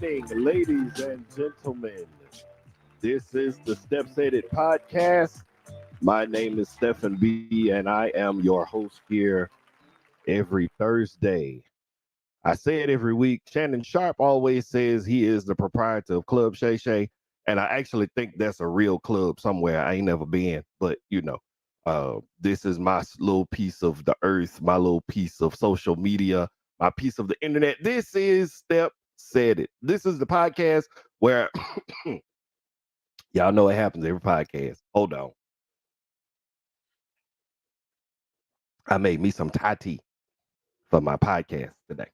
evening, ladies and gentlemen. This is the Steps Edit podcast. My name is Stephen B, and I am your host here every Thursday. I say it every week. Shannon Sharp always says he is the proprietor of Club Shay Shay, and I actually think that's a real club somewhere. I ain't never been, but this is my little piece of the earth, my little piece of social media, my piece of the internet. This is Step Said It. This is the podcast where y'all know it happens every podcast. Hold on. I made me some Thai tea for my podcast today.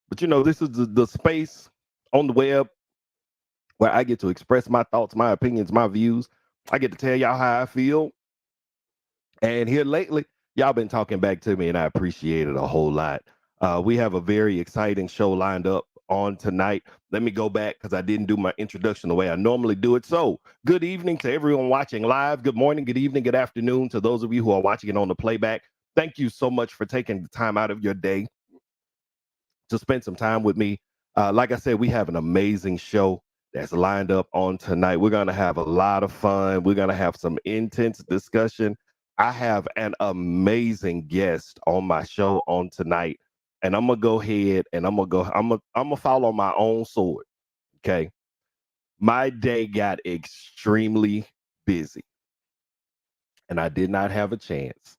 But this is the space on the web where I get to express my thoughts, my opinions, my views. I get to tell y'all how I feel. And here lately, y'all been talking back to me, and I appreciate it a whole lot. We have a very exciting show lined up on tonight. Let me go back because I didn't do my introduction the way I normally do it. So, good evening to everyone watching live. Good morning, good evening, good afternoon to those of you who are watching it on the playback. Thank you so much for taking the time out of your day to spend some time with me. Like I said, we have an amazing show that's lined up on tonight. We're going to have a lot of fun. We're going to have some intense discussion. I have an amazing guest on my show on tonight, and I'm gonna go ahead and I'm gonna follow my own sword. Okay, my day got extremely busy, and I did not have a chance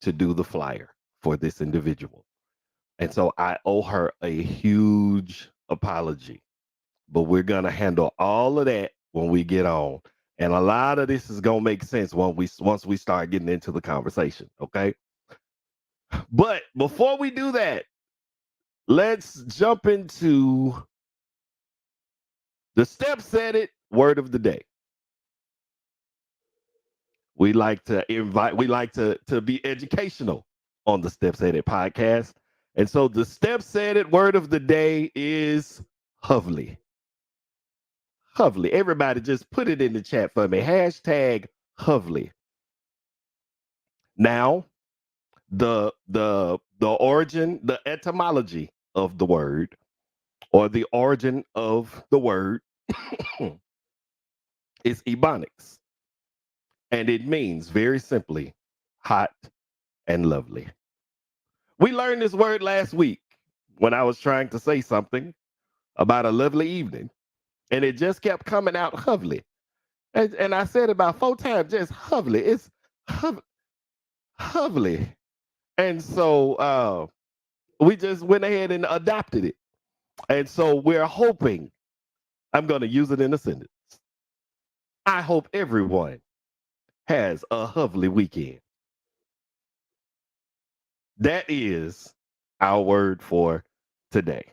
to do the flyer for this individual, and so I owe her a huge apology. But we're gonna handle all of that when we get on. And a lot of this is gonna make sense once we start getting into the conversation, okay? But before we do that, let's jump into the Step Said It word of the day. We like to be educational on the Step Said It podcast. And so the Step Said It word of the day is hovely. Hovely. Everybody just put it in the chat for me. Hashtag hovely. Now, the origin, the etymology of the word, or the origin of the word is Ebonics. And it means very simply hot and lovely. We learned this word last week when I was trying to say something about a lovely evening. And it just kept coming out hovely. And I said about 4 times, just hovely. It's hovely. And so we just went ahead and adopted it. And so we're hoping, I'm going to use it in a sentence. I hope everyone has a lovely weekend. That is our word for today.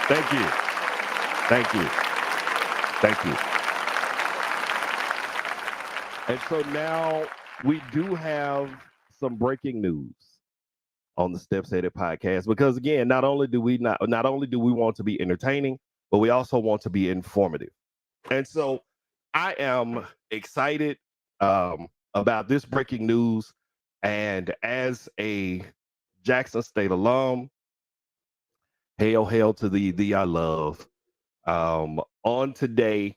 Thank you. Thank you. Thank you. And so now we do have some breaking news on the Steps Headed podcast, because again, not only do we want to be entertaining, but we also want to be informative. And so I am excited about this breaking news. And as a Jackson State alum, hail to the I love. On today,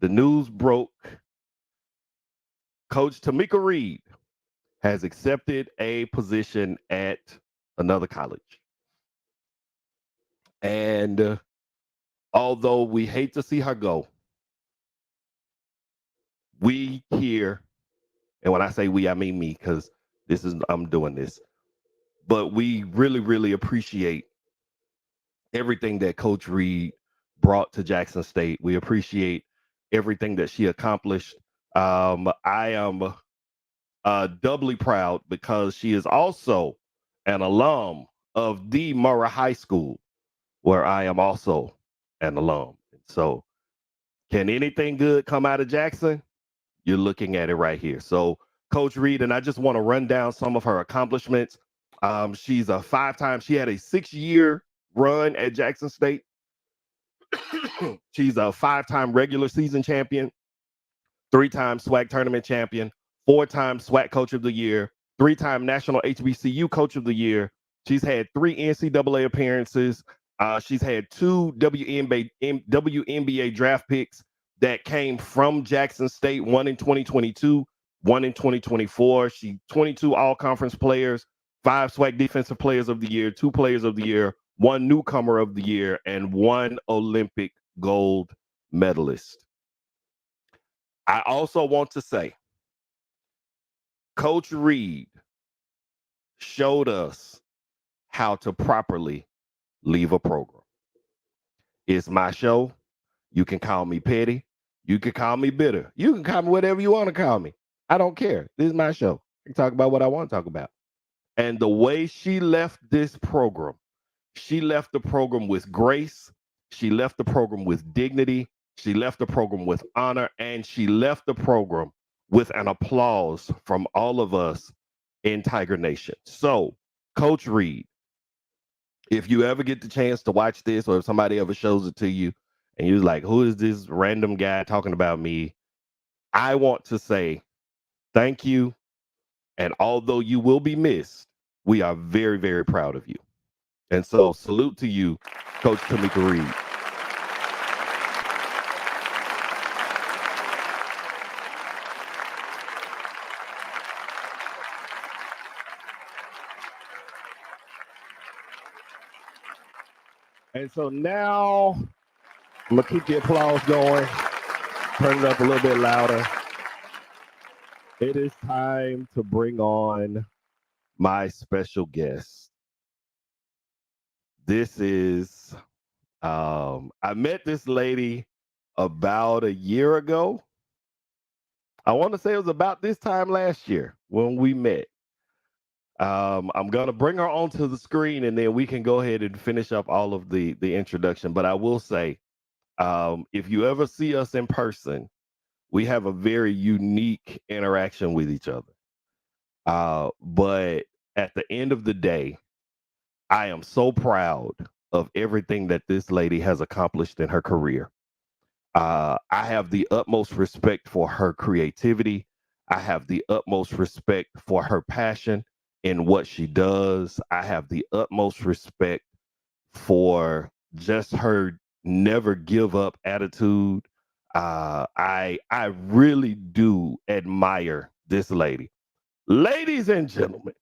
the news broke. Coach Tamika Reed has accepted a position at another college. And although we hate to see her go, we here, and when I say we, I mean me, because I'm doing this, but we really, really appreciate everything that Coach Reed brought to Jackson State. We appreciate everything that she accomplished. I am doubly proud because she is also an alum of the Murrah High School, where I am also an alum. So, can anything good come out of Jackson? You're looking at it right here. So, Coach Reed, and I just want to run down some of her accomplishments. She's a 5-time, she had a 6-year run at Jackson State. She's a 5-time regular season champion, 3-time SWAC tournament champion, 4-time SWAC coach of the year, 3-time National HBCU Coach of the Year. She's had 3 NCAA appearances. She's had 2 WNBA draft picks that came from Jackson State, one in 2022, one in 2024. She 22 all-conference players, 5 SWAC Defensive Players of the Year, 2 Players of the Year, 1 Newcomer of the Year, and 1 Olympic gold medalist. I also want to say, Coach Reed showed us how to properly leave a program. It's my show. You can call me petty. You can call me bitter. You can call me whatever you want to call me. I don't care. This is my show. I can talk about what I want to talk about. And the way she left this program, she left the program with grace. She left the program with dignity. She left the program with honor. And she left the program with an applause from all of us in Tiger Nation. So, Coach Reed, if you ever get the chance to watch this, or if somebody ever shows it to you and you're like, who is this random guy talking about me? I want to say thank you. And although you will be missed, we are very, very proud of you. And so salute to you, Coach Tamika Reed. And so now I'm going to keep the applause going, turn it up a little bit louder. It is time to bring on my special guest. This is, I met this lady about a year ago. I want to say it was about this time last year when we met. I'm going to bring her onto the screen and then we can go ahead and finish up all of the introduction. But I will say, if you ever see us in person, we have a very unique interaction with each other. But at the end of the day, I am so proud of everything that this lady has accomplished in her career. I have the utmost respect for her creativity. I have the utmost respect for her passion in what she does. I have the utmost respect for just her never give up attitude. I really do admire this lady. Ladies and gentlemen,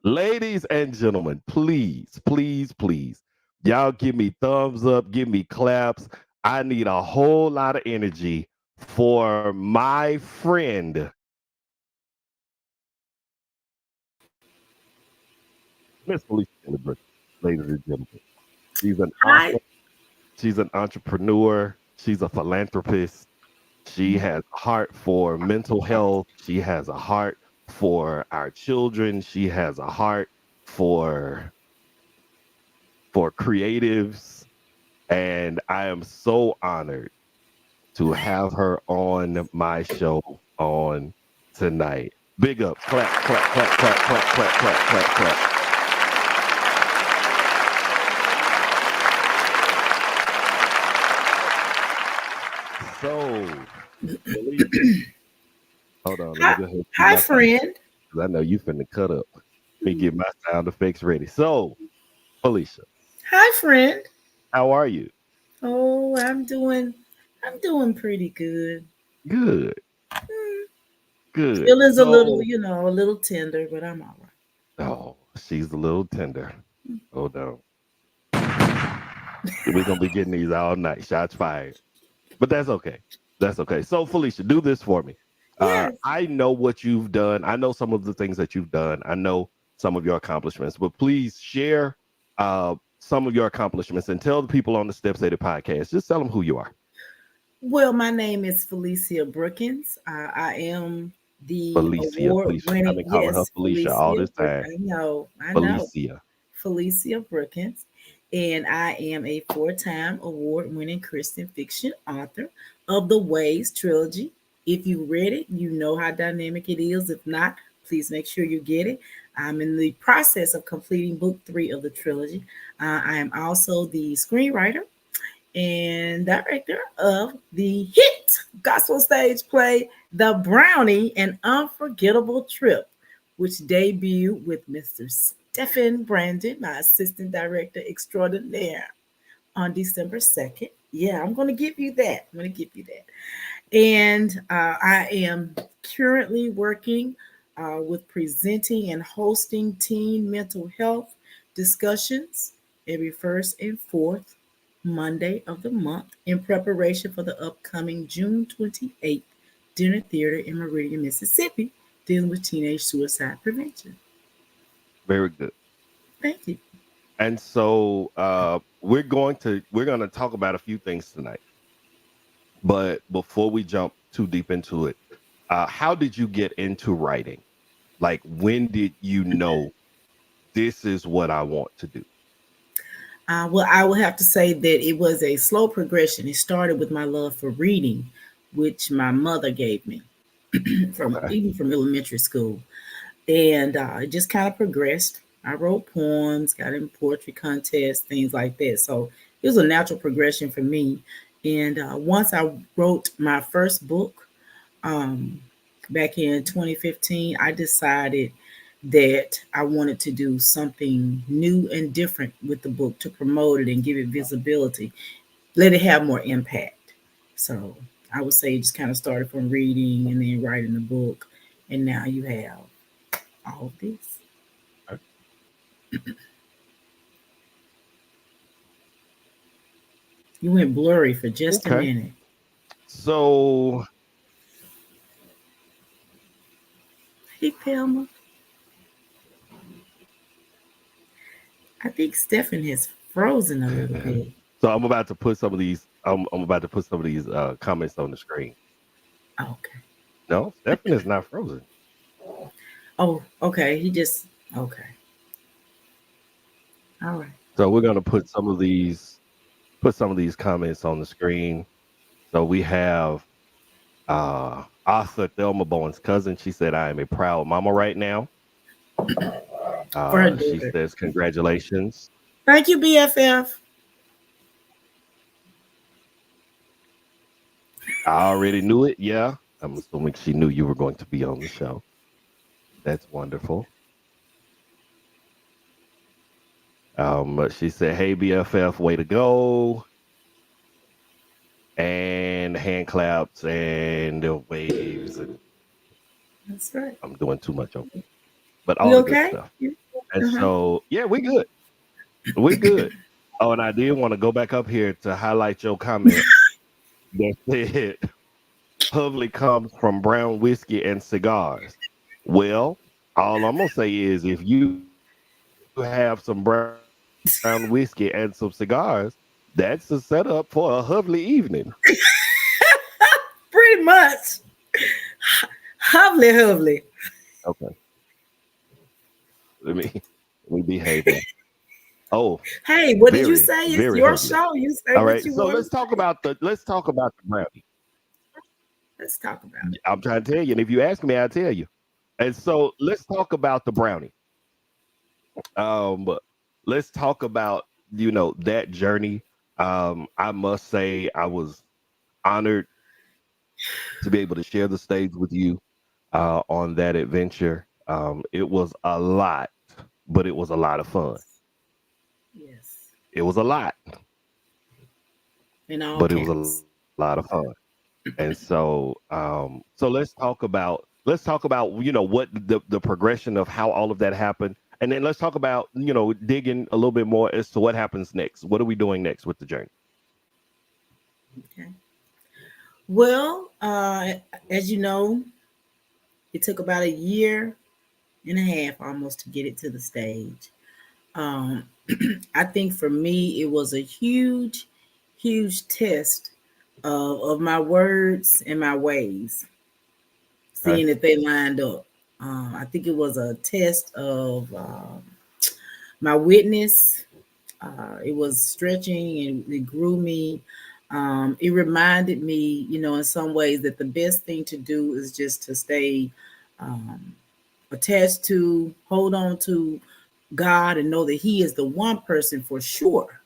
ladies and gentlemen, please, please, please, y'all give me thumbs up, give me claps. I need a whole lot of energy for my friend, Miss Felicia Gilbert, ladies and gentlemen. She's an Hi. she's an entrepreneur. She's a philanthropist. She has a heart for mental health. She has a heart for our children. She has a heart for creatives. And I am so honored to have her on my show on tonight. Big ups. Clap, clap, clap, clap, clap, clap, clap, clap, clap. So, Felicia, hold on. Let me Hi, go ahead and get hi, my sound, friend. because I know you finna cut up. Let me get my sound effects ready. So, Felicia, Hi, friend. how are you? Oh, I'm doing pretty good. Good, Hmm, good. Feelings a little, So, a little tender, but I'm all right. oh, she's a little tender. Hold on. We're gonna be getting these all night. Shots fired. But that's okay. That's okay. So, Felicia, do this for me. Yes. I know what you've done. I know some of the things that you've done. I know some of your accomplishments, but please share some of your accomplishments and tell the people on the Steps Edit podcast. Just tell them who you are. Well, my name is Felicia Brookins. I am the Felicia. I've award-winning, been calling her yes, Felicia all Felicia this Brook. time. I know, Felicia. Felicia Brookins, and I am a four-time award-winning Christian fiction author of the Ways trilogy. If you read it, you know how dynamic it is. If not, please make sure you get it. I'm in the process of completing book 3 of the trilogy. I am also the screenwriter and director of the hit gospel stage play The Brownie, An Unforgettable Trip, which debuted with Mr. Stephen Brandon, my assistant director extraordinaire, on December 2nd. Yeah, I'm going to give you that. I'm going to give you that. And I am currently working with presenting and hosting teen mental health discussions every first and fourth Monday of the month in preparation for the upcoming June 28th dinner theater in Meridian, Mississippi, dealing with teenage suicide prevention. Very good. Thank you. And so we're going to talk about a few things tonight. But before we jump too deep into it, how did you get into writing? Like, when did you know this is what I want to do? Well, I would have to say that it was a slow progression. It started with my love for reading, which my mother gave me from Okay. even from elementary school, and it just kind of progressed. I wrote poems, got in poetry contests, things like that. So it was a natural progression for me. And once I wrote my first book, um, back in 2015, I decided that I wanted to do something new and different with the book to promote it and give it visibility, let it have more impact. So I would say it just kind of started from reading and then writing the book, and now you have all of this. You went blurry for just a Okay. minute. So Hey, Thelma. I think Stefan has frozen a little bit. so I'm about to put some of these I'm about to put some of these comments on the screen. Okay. No, Stefan is not frozen. Oh, okay. He just, okay. All right. So we're going to put some of these comments on the screen. So we have Arthur Thelma Bowen's cousin. She said, I am a proud mama right now. For her She daughter. says, congratulations. Thank you, BFF. I already knew it. Yeah. I'm assuming she knew you were going to be on the show. That's wonderful. But she said, hey, BFF, way to go. And hand claps and the waves. And That's right. I'm doing too much over, but all You the good okay? stuff. And Uh-huh. so, yeah, we good. We good. Oh, and I did want to go back up here to highlight your comment that said Hovely comes from brown whiskey and cigars. Well, all I'm gonna say is if you have some brown whiskey and some cigars, that's a setup for a Hovely evening. Pretty much. Lovely, lovely. Okay, let me let me behave now. Oh, Hey, what did you very, say? It's very your Hovely. show. You say All what right, you so want to let's talk say. about the brownie. Let's talk about it. I'm trying to tell you, and if you ask me, I'll tell you. And so let's talk about the brownie. But let's talk about that journey. I must say I was honored to be able to share the stage with you on that adventure. It was a lot, but it was a lot of fun. Yes. It was a lot, In all but it was a caps. lot of fun. And so let's talk about what the progression of how all of that happened, and then let's talk about digging a little bit more as to what happens next. What are we doing next with the journey? Okay. Well, as you know, it took about a year and a half almost to get it to the stage. Um, I think for me, it was a huge, huge test of my words and my ways, Okay. seeing if they lined up. I think it was a test of my witness. It was stretching and it grew me. It reminded me, in some ways that the best thing to do is just to stay um, attached to, hold on to God and know that He is the one person for sure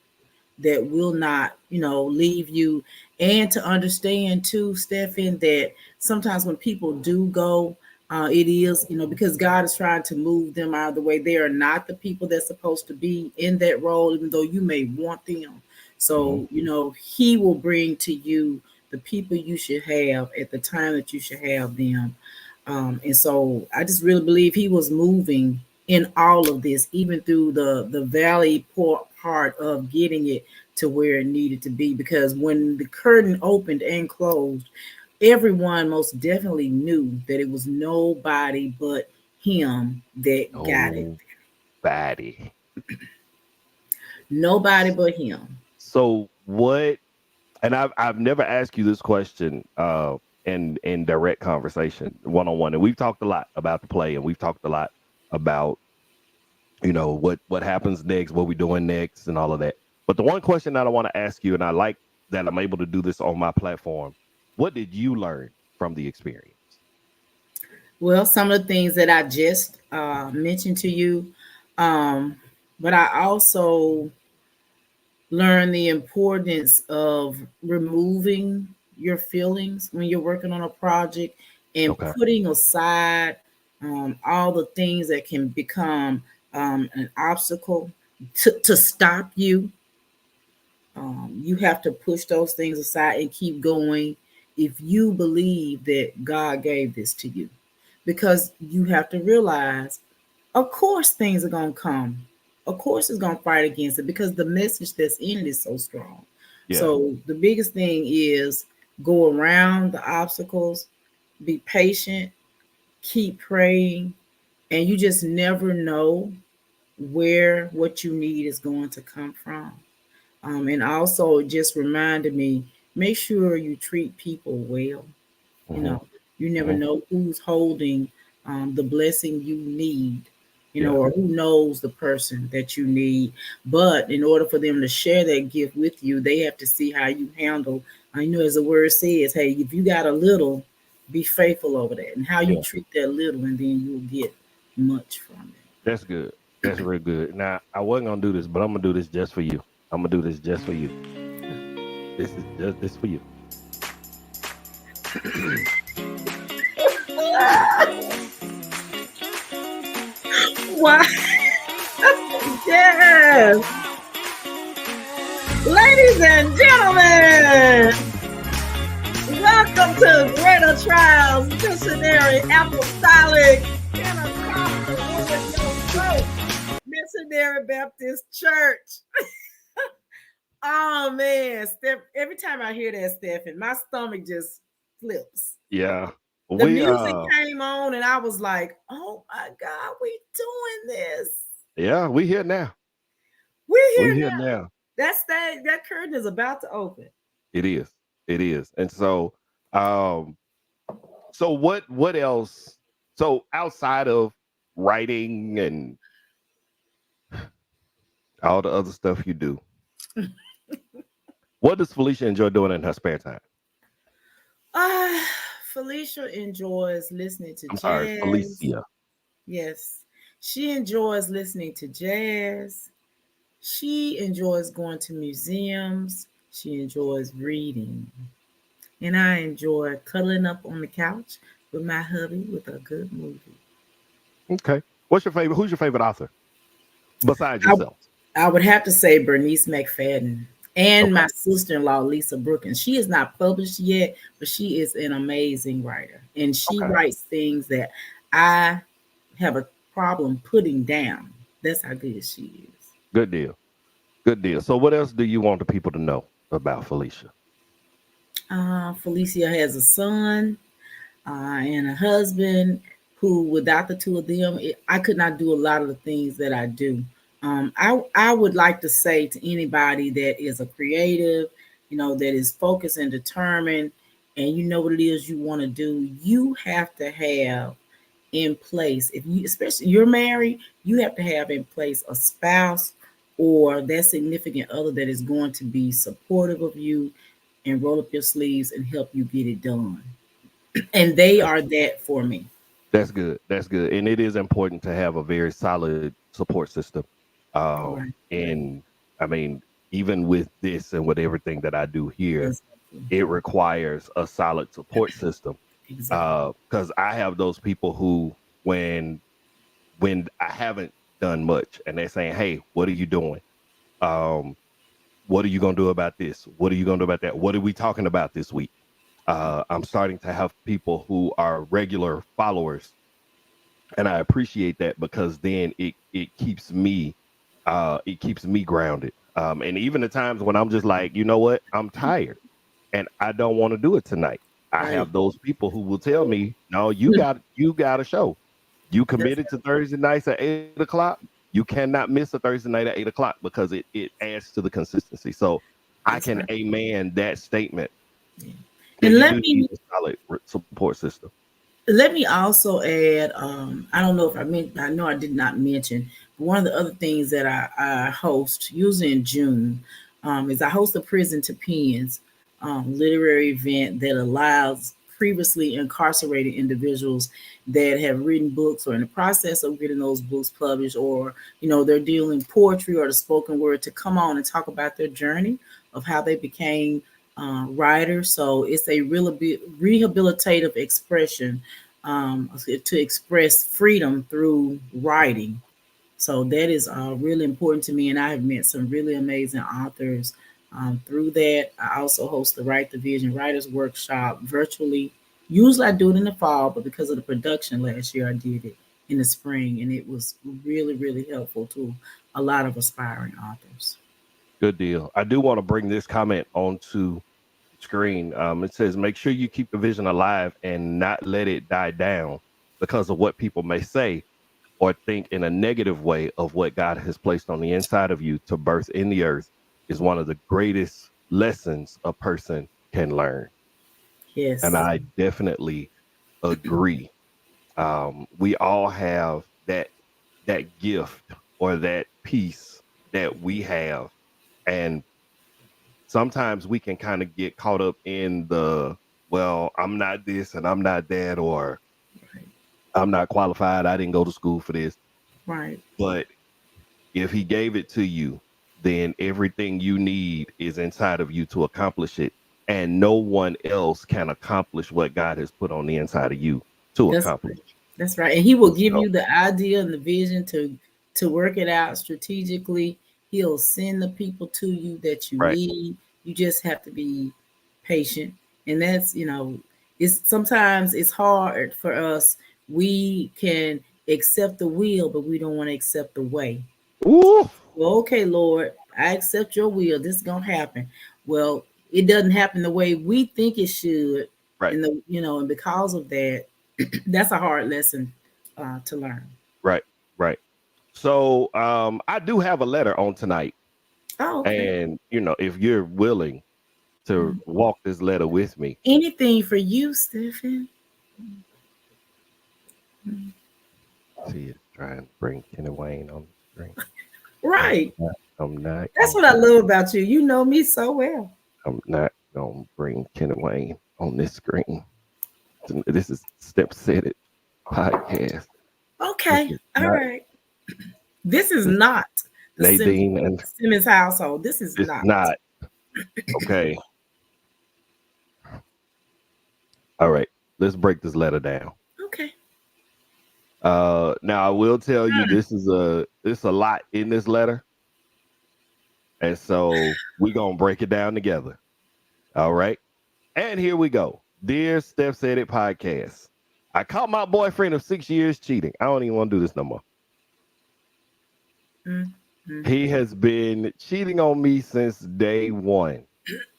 that will not, leave you. And to understand too, Stephen, that sometimes when people do go, it is, because God is trying to move them out of the way. They are not the people that's supposed to be in that role, even though you may want them. So, He will bring to you the people you should have at the time that you should have them. And so I just really believe He was moving in all of this, even through the valley part of getting it to where it needed to be. Because when the curtain opened and closed, everyone most definitely knew that it was nobody but Him that got it. Nobody. Nobody but Him. So what? And I've never asked you this question in direct conversation, one on one, and we've talked a lot about the play, and we've talked a lot about what happens next, what we're doing next, and all of that. But the one question that I want to ask you, and I like that I'm able to do this on my platform, what did you learn from the experience? Well, some of the things that I just mentioned to you, but I also learned the importance of removing your feelings when you're working on a project and Okay. putting aside all the things that can become an obstacle to stop you. You have to push those things aside and keep going if you believe that God gave this to you. Because you have to realize, of course, things are going to come. Of course, it's going to fight against it because the message that's in it is so strong. Yeah. So, the biggest thing is go around the obstacles, be patient, keep praying, and you just never know where what you need is going to come from. And also, it just reminded me, make sure you treat people well. You Mm-hmm. know, you never Mm-hmm. know who's holding the blessing you need, Yeah. or who knows the person that you need. But in order for them to share that gift with you, they have to see how you handle. As the word says, hey, if you got a little, be faithful over that, and how you Yeah. treat that little, and then you'll get much from it. That's good. That's real good. Now, I wasn't gonna do this, but I'm gonna do this just for you. I'm gonna do this just for you. This is just this for you. Why? Yes, ladies and gentlemen, welcome to Greater Trials Missionary Apostolic Pentecostal Missionary Baptist Church. Oh man, every time I hear that, Stephen, my stomach just flips. Yeah. The We music came on and I was like, oh my God, we doing this. yeah, we here now. We're We here here now. now. That curtain is about to open. It is. It is. And um so what else? So outside of writing and all the other stuff you do, what does Felicia enjoy doing in her spare time? Uh, Felicia enjoys listening to I'm sorry, jazz. Felicia. Yes. She enjoys listening to jazz. She enjoys going to museums. She enjoys reading. And I enjoy cuddling up on the couch with my hubby with a good movie. Okay. Who's your favorite author besides I, yourself? I would have to say Bernice McFadden and Okay. my sister-in-law Lisa Brookins. She is not published yet, but she is an amazing writer, and she Okay. writes things that I have a problem putting down. That's how good she is. Good deal. Good deal. So what else do you want the people to know about Felicia? Felicia has a son and a husband who, without the two of them, I could not do a lot of the things that I do. I would like to say to anybody that is a creative, that is focused and determined, and you know what it is you want to do, you have to have in place, if you, especially you're married, you have to have in place a spouse or that significant other that is going to be supportive of you and roll up your sleeves and help you get it done. And they That's are that for me. that's good. That's good. And it is important to have a very solid support system. Right, right. And I mean, even with this and with everything that I do here, Exactly. it requires a solid support system. Exactly. Because I have those people who, when I haven't done much, and they're saying, "Hey, what are you doing? Um, what are you gonna do about this? What are you gonna do about that? What are we talking about this week?" I'm starting to have people who are regular followers, and I appreciate that because then it keeps me grounded. And even the times when I'm just like, you know what, I'm tired and I don't want to do it tonight. I Right. have those people who will tell me, "No, you got a show. You That's committed to Thursday nights at 8 o'clock. You cannot miss a Thursday night at 8 o'clock because it adds to the consistency." So I that's can right. amen that statement Yeah. that And you let do need me a solid support system. also add, I don't know if I know I did not mention, but one of the other things that I host, usually in June, is I host a Prison to Pens literary event that allows previously incarcerated individuals that have written books or in the process of getting those books published, or they're dealing poetry or the spoken word, to come on and talk about their journey of how they became writers. So it's a real rehabilitative expression, to express freedom through writing. So that is really important to me, and I have met some really amazing authors through that. I also host the Write the Vision Writers Workshop virtually. Usually I do it in the fall, but because of the production last year, I did it in the spring, and it was really, really helpful to a lot of aspiring authors. Good deal. I do want to bring this comment onto screen. It says, "Make sure you keep the vision alive and not let it die down because of what people may say or think in a negative way of what God has placed on the inside of you to birth in the earth is one of the greatest lessons a person can learn." And Yes, I definitely agree. We all have that gift or that piece that we have, and sometimes we can kind of get caught up in the, well, I'm not this and I'm not that, or right, I'm not qualified, I didn't go to school for this. right. But if he gave it to you, then everything you need is inside of you to accomplish it. And no one else can accomplish what God has put on the inside of you to That's accomplish. right. That's right. And he will And give so, you the idea and the vision to work it out strategically. He'll send the people to you that you right. need. You just have to be patient. And that's, it's sometimes it's hard for us. We can accept the will, but we don't want to accept the way. Ooh, Well, okay, Lord, I accept your will. This is gonna happen. Well, it doesn't happen the way we think it should, right, and because of that, that's a hard lesson to learn. right, right. So I do have a letter on tonight. Oh, okay. And if you're willing to Mhm. walk this letter with me. Anything for you, Stephen. See it, try and bring Kenny Wayne on the screen. I'm Right. not, I'm not That's gonna what I love about you. You know me so well. I'm not gonna bring Kenny Wayne on this screen. This is Step Set It podcast. This Okay. is All not right. This is this not the Nadine, and Simmons household. This is it's not. not okay. All right, let's break this letter down. Okay. Now I will tell you this a lot in this letter, and so we're gonna break it down together. All right. And here we go. Dear Steph Said It podcast. I caught my boyfriend of 6 years cheating. I don't even want to do this no more. Mm-hmm. He has been cheating on me since day one.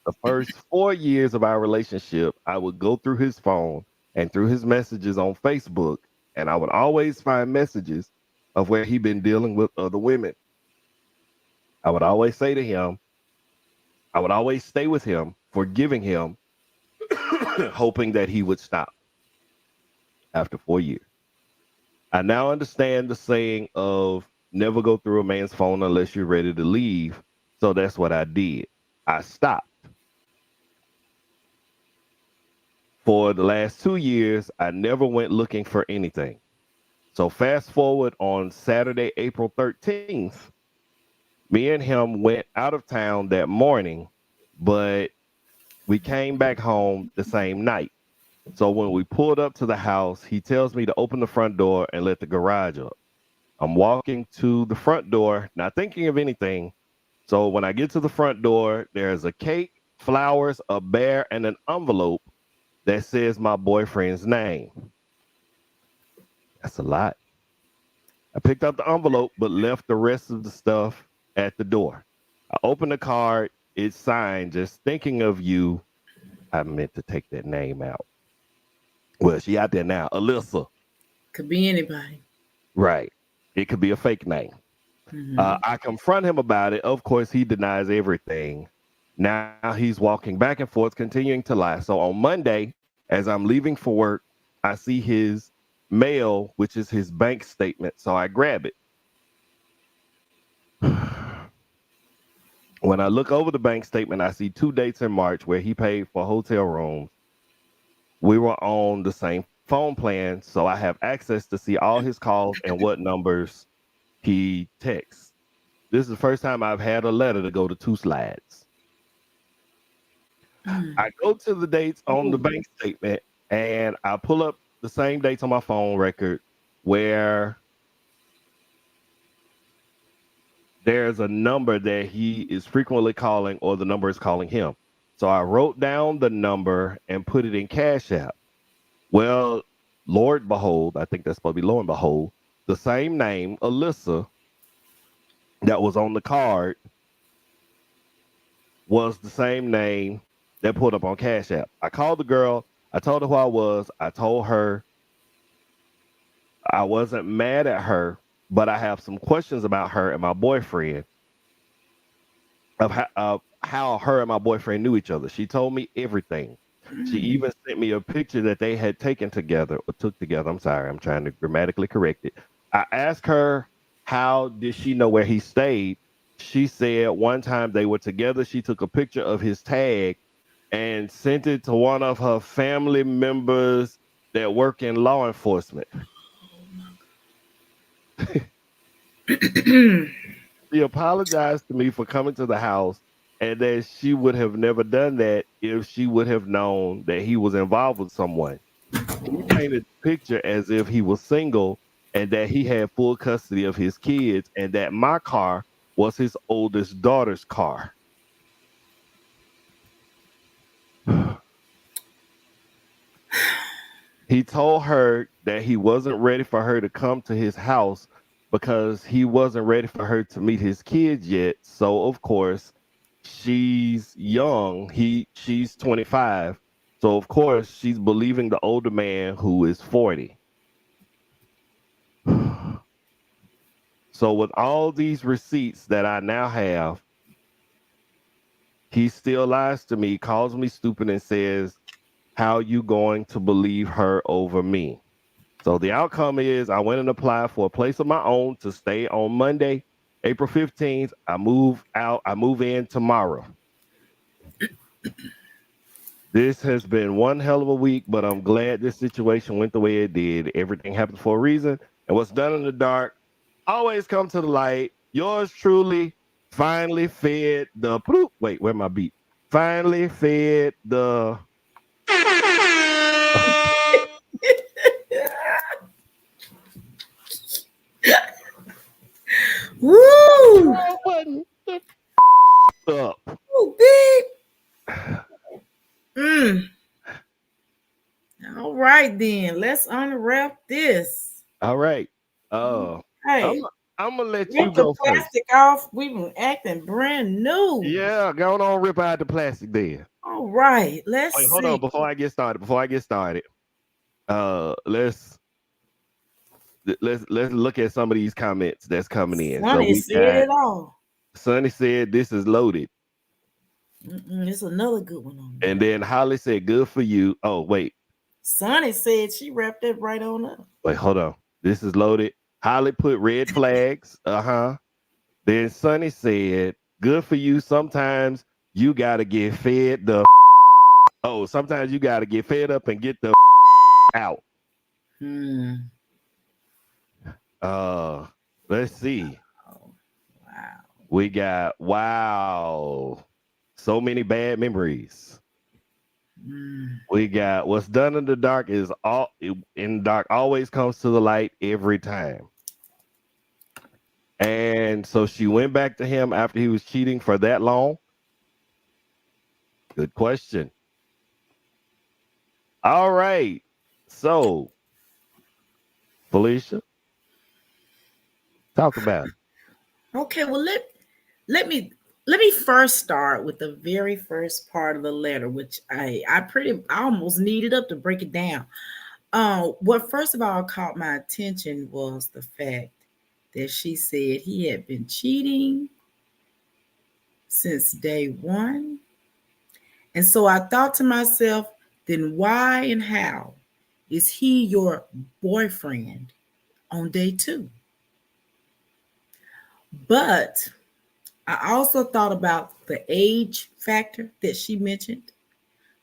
The first 4 years of our relationship, I would go through his phone and through his messages on Facebook, and I would always find messages of where he'd been dealing with other women. I would always say to him, I would always stay with him, forgiving him, hoping that he would stop after 4 years. I now understand the saying of never go through a man's phone unless you're ready to leave. So that's what I did. I stopped. For the last 2 years, I never went looking for anything. So fast forward on Saturday, April 13th, Me and him went out of town that morning, but we came back home the same night. So when we pulled up to the house, he tells me to open the front door and let the garage up. I'm walking to the front door, not thinking of anything. So when I get to the front door, there's a cake, flowers, a bear, and an envelope that says my boyfriend's name. That's a lot. I picked up the envelope, but left the rest of the stuff at the door. I opened the card. It's signed, just thinking of you. I meant to take that name out. Well, she out there now. Alyssa. Could be anybody. Right. It could be a fake name. Mhm. I confront him about it. Of course, he denies everything. Now he's walking back and forth, continuing to lie. So on Monday, as I'm leaving for work, I see his mail, which is his bank statement. So I grab it. When I look over the bank statement, I see 2 dates in March where he paid for hotel rooms. We were on the same phone plan, so I have access to see all his calls and what numbers he texts. This is the first time I've had a letter to go to 2 slides. Mm. I go to the dates on the Ooh. bank statement and I pull up the same dates on my phone record where there's a number that he is frequently calling or the number is calling him. So I wrote down the number and put it in Cash App. Well, Lord behold, I think that's supposed to be Lord behold, the same name, Alyssa, that was on the card was the same name that put up on Cash App. I called the girl. I told her who I was. I told her I wasn't mad at her, but I have some questions about her and my boyfriend of how her and my boyfriend knew each other. She told me everything. She Mm. even sent me a picture that they had taken together or took together. I'm sorry, I'm trying to grammatically correct it. I asked her how did she know where he stayed. She said one time they were together. She took a picture of his tag and sent it to one of her family members that work in law enforcement. She apologized to me for coming to the house and that she would have never done that if she would have known that he was involved with someone. He painted the picture as if he was single and that he had full custody of his kids and that my car was his oldest daughter's car. He told her that he wasn't ready for her to come to his house because he wasn't ready for her to meet his kids yet. So of course, she's young. She's 25. So of course, she's believing the older man who is 40. So with all these receipts that I now have, he still lies to me, calls me stupid and says, "How you going to believe her over me?" So the outcome is I went and applied for a place of my own to stay on Monday, April 15th. I move out, I move in tomorrow. This has been one hell of a week, but I'm glad this situation went the way it did. Everything happened for a reason. And what's done in the dark always come to the light. Yours truly finally fed the wait, where my beat? Finally fed the Woo! button up. Woo, big. Mm. All right, then. Let's unwrap this. All right. Uh I'm Hey, I'm gonna let you rip the go first. plastic off. We been acting brand new. Yeah, go on, rip out the plastic there. All right, let's Wait, hold see. on. Before I get started, uh, let's let's look at some of these comments that's coming in. So Sonny we said got it all. Sonny said this is loaded, It's another good one on there. and then Holly said good for you. Oh Sonny said she wrapped it right on up. wait, hold on. This is loaded. Holly put red flags. Then Sonny said good for you. Sometimes you gotta get fed the. Oh, sometimes you gotta get fed up and get the out. Hmm. Uh, let's see. Oh, wow. We got wow, so many bad memories. Mm. We got what's done in the dark is all in the dark always comes to the light every time. And so she went back to him after he was cheating for that long. Good question. All right. So, Felicia, talk about it. Okay, well let me let me first start with the very first part of the letter, which I almost needed up to break it down. What first of all caught my attention was the fact that she said he had been cheating since day one. And so I thought to myself, then why and how is he your boyfriend on day two? But I also thought about the age factor that she mentioned.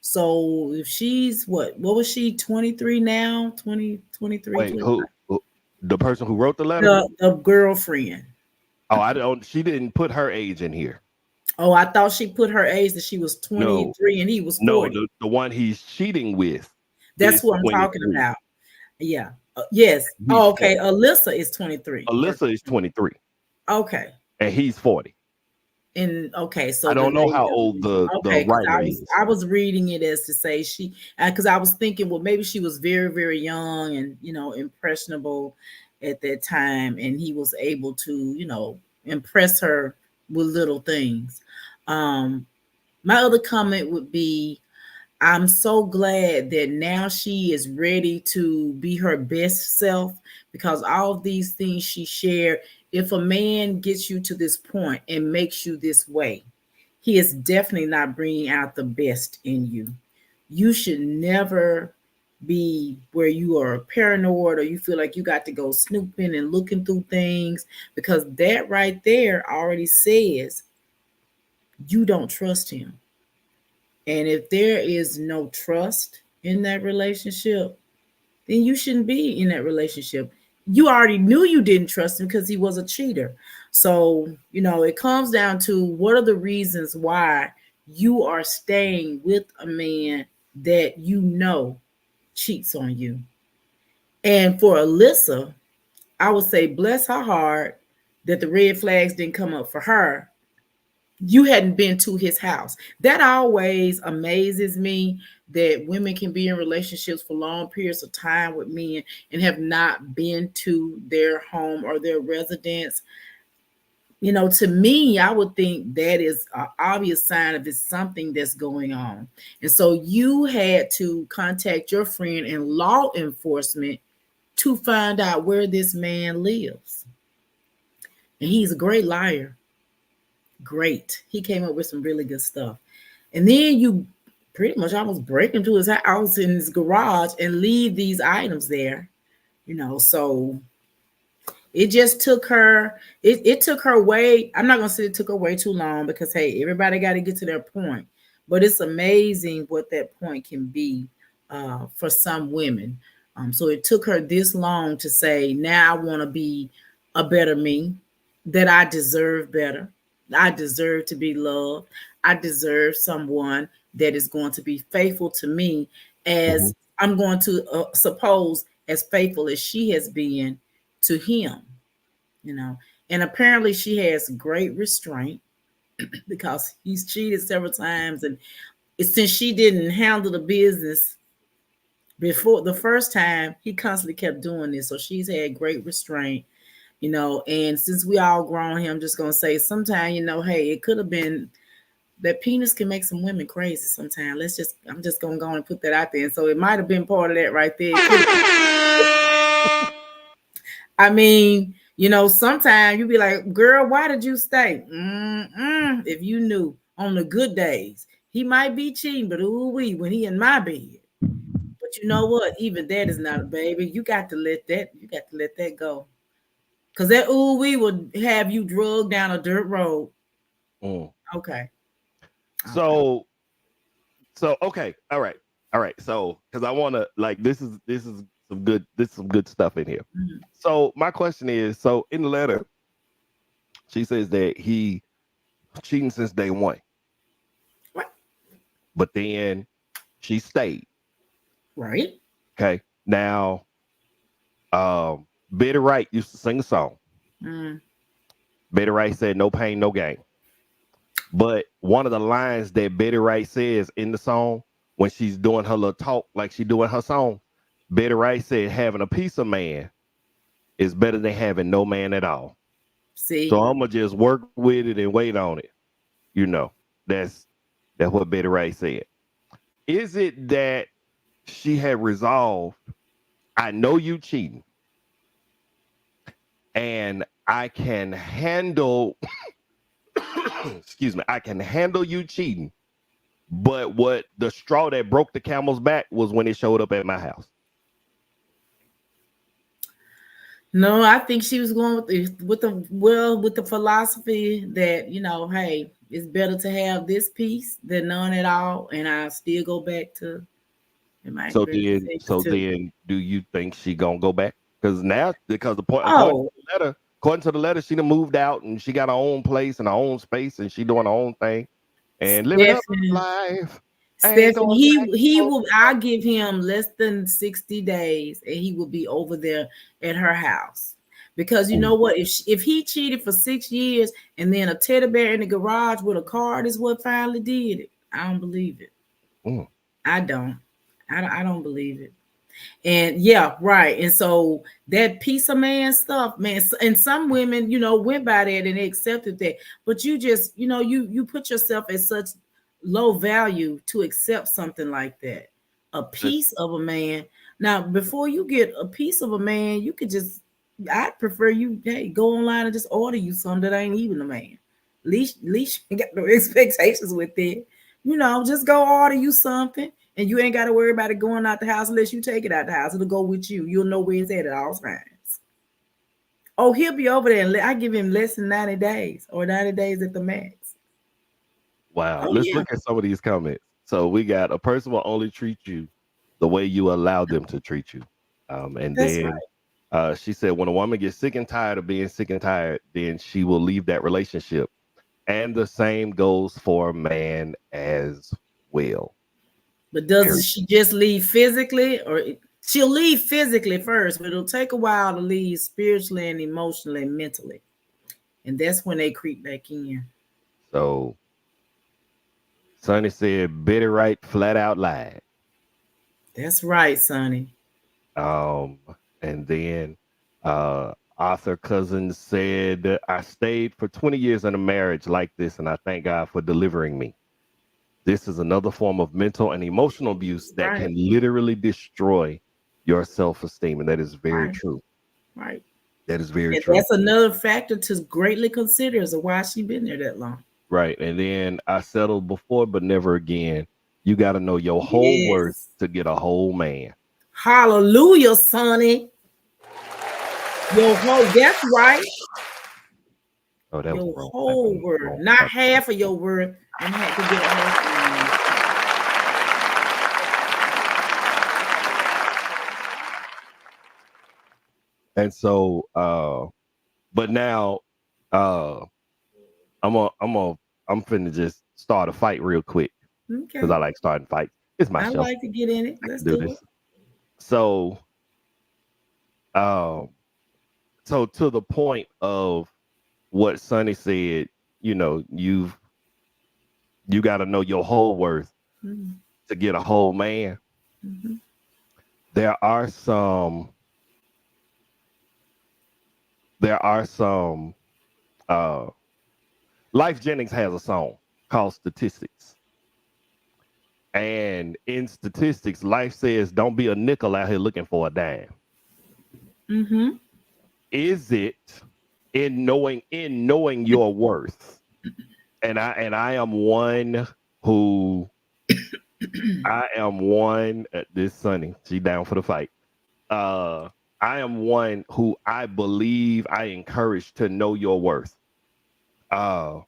So if she's what was she 23 now? 20, 23, Wait, 25. the person who wrote the letter? The girlfriend. Oh, I don't. She didn't put her age in here. Oh, I thought she put her age that she was No, 23 and he was no. 40. The one he's cheating with That's is what I'm talking 23. about. Yeah. Yes. He's Oh, okay. 40. Alyssa is 23. Alyssa is 23, Okay. and he's 40. And okay, so I the don't know lady, how old the okay, because writer is. I was reading it as to say she, because I was thinking, well, maybe she was very very young and impressionable at that time, and he was able to impress her with little things. Um, my other comment would be, I'm so glad that now she is ready to be her best self, because all of these things she shared, if a man gets you to this point and makes you this way, he is definitely not bringing out the best in you. You should never be where you are paranoid or you feel like you got to go snooping and looking through things, because that right there already says you don't trust him. And if there is no trust in that relationship, then you shouldn't be in that relationship. You already knew you didn't trust him because he was a cheater. So, it comes down to what are the reasons why you are staying with a man that cheats on you. And for Alyssa, I would say bless her heart that the red flags didn't come up for her. You hadn't been to his house. That always amazes me, that women can be in relationships for long periods of time with men and have not been to their home or their residence. To me, I would think that is an obvious sign of it's something that's going on. And so you had to contact your friend and law enforcement to find out where this man lives. And he's a great liar. Great. He came up with some really good stuff. And then you pretty much almost break into his house in his garage and leave these items there. So it just took her, it took her way. I'm not gonna say it took her way too long, because hey, everybody got to get to their point. But it's amazing what that point can be for some women. So it took her this long to say, now I want to be a better me, that I deserve better. I deserve to be loved. I deserve someone that is going to be faithful to me, Mhm. as I'm going to suppose as faithful as she has been to him, you know. And apparently she has great restraint because he's cheated several times. And since she didn't handle the business before the first time, he constantly kept doing this. So she's had great restraint, and since we all grown here, I'm just gonna say sometimes, hey, it could have been that penis can make some women crazy sometimes. I'm just gonna go and put that out there. And so it might have been part of that right there. I mean, sometimes you be like, girl, why did you stay? If you knew on the good days, he might be cheating, but ooh wee, when he in my bed. But you know what? Even that is not a baby. You got to let that go. Cause that ooh wee will have you drugged down a dirt road. Mm. Okay. Okay. So, okay, all right. So, because I want to like this is some good stuff in here. Mhm. So my question is, so in the letter, She says that he cheating since day one, Right. but then she stayed. Right. Okay. Now, Betty Wright used to sing a song. Mm. Betty Wright said, "No pain, no gain." But one of the lines that Betty Wright says in the song when she's doing her little talk, like she doing her song, Betty Wright said, "Having a piece of man is better than having no man at all." So See, I'm gonna just work with it and wait on it. You know, that's that's what Betty Wright said. Is it that she had resolved? I know you cheating, and I can handle. excuse me. I can handle you cheating. But what the straw that broke the camel's back was when it showed up at my house. no, I think she was going with the philosophy that, hey, it's better to have this piece than none at all, and I still go back to it might So be better to then, take the so two. then, do you think she gonna go back? Because now, because the point, Oh, according to the letter, she done moved out and she got her own place and her own space and she doing her own thing and living her Stephanie, life. I ain't Stephanie, going back. he will. I give him less than 60 days, and he will be over there at her house. Because you know Ooh, what? If he cheated for 6 years and then a teddy bear in the garage with a card is what finally did it, I don't believe it. mm, I don't. I don't believe it. And yeah, right. And so that piece of man stuff, man, and some women, went by that and they accepted that. But you just, you put yourself at such low value to accept something like that. A that's- piece of a man. Now, before you get a piece of a man, you could just I'd prefer you, hey, go online and just order you something that ain't even a man. Least you ain't got no expectations with it. Just go order you something and you ain't got to worry about it going out the house unless you take it out the house. It'll go with you. You'll know where it's at all times. Oh, he'll be over there. And I give him less than 90 days or 90 days at the max. wow. Oh, Let's yeah. look at some of these comments. So we got a person will only treat you the way you allow them to treat you. And That's right. then she said, when a woman gets sick and tired of being sick and tired, then she will leave that relationship. And the same goes for a man as well. But Very does she just leave physically or she'll leave physically first, but it'll take a while to leave spiritually and emotionally and mentally. And that's when they creep back in. so Sonny said Betty Wright flat out lied. That's right, Sonny. Um, and then Arthur Cousins said, I stayed for 20 years in a marriage like this, and I thank God for delivering me. This is another form of mental and emotional abuse that Right, can literally destroy your self-esteem. And that is very right, true. right. That is very And true. that's another factor to greatly consider as to why she been there that long. Right. And then I settled before, but never again. You got to know your whole worth Yes. to get a whole man. Hallelujah, Sonny. Your whole that's right. Oh, that was Your the wrong type whole of word. wrong Not type of- half of your word and had to get a whole. And so but now uh I'm finna just start a fight real quick because I Okay. like starting fights. It's my I show. like to get in it. I Let's can do do it. this. So um so to the point of what Sonny said, you gotta know your whole worth Mhm, to get a whole man. mhm. There are some there are some uh Life Jennings has a song called Statistics. And in statistics, life says don't be a nickel out here looking for a dime. Mm-hmm. Is it in knowing your worth? And I am one who I am one this Sunny. She down for the fight. Uh I am one who I believe I encourage to know your worth. Uh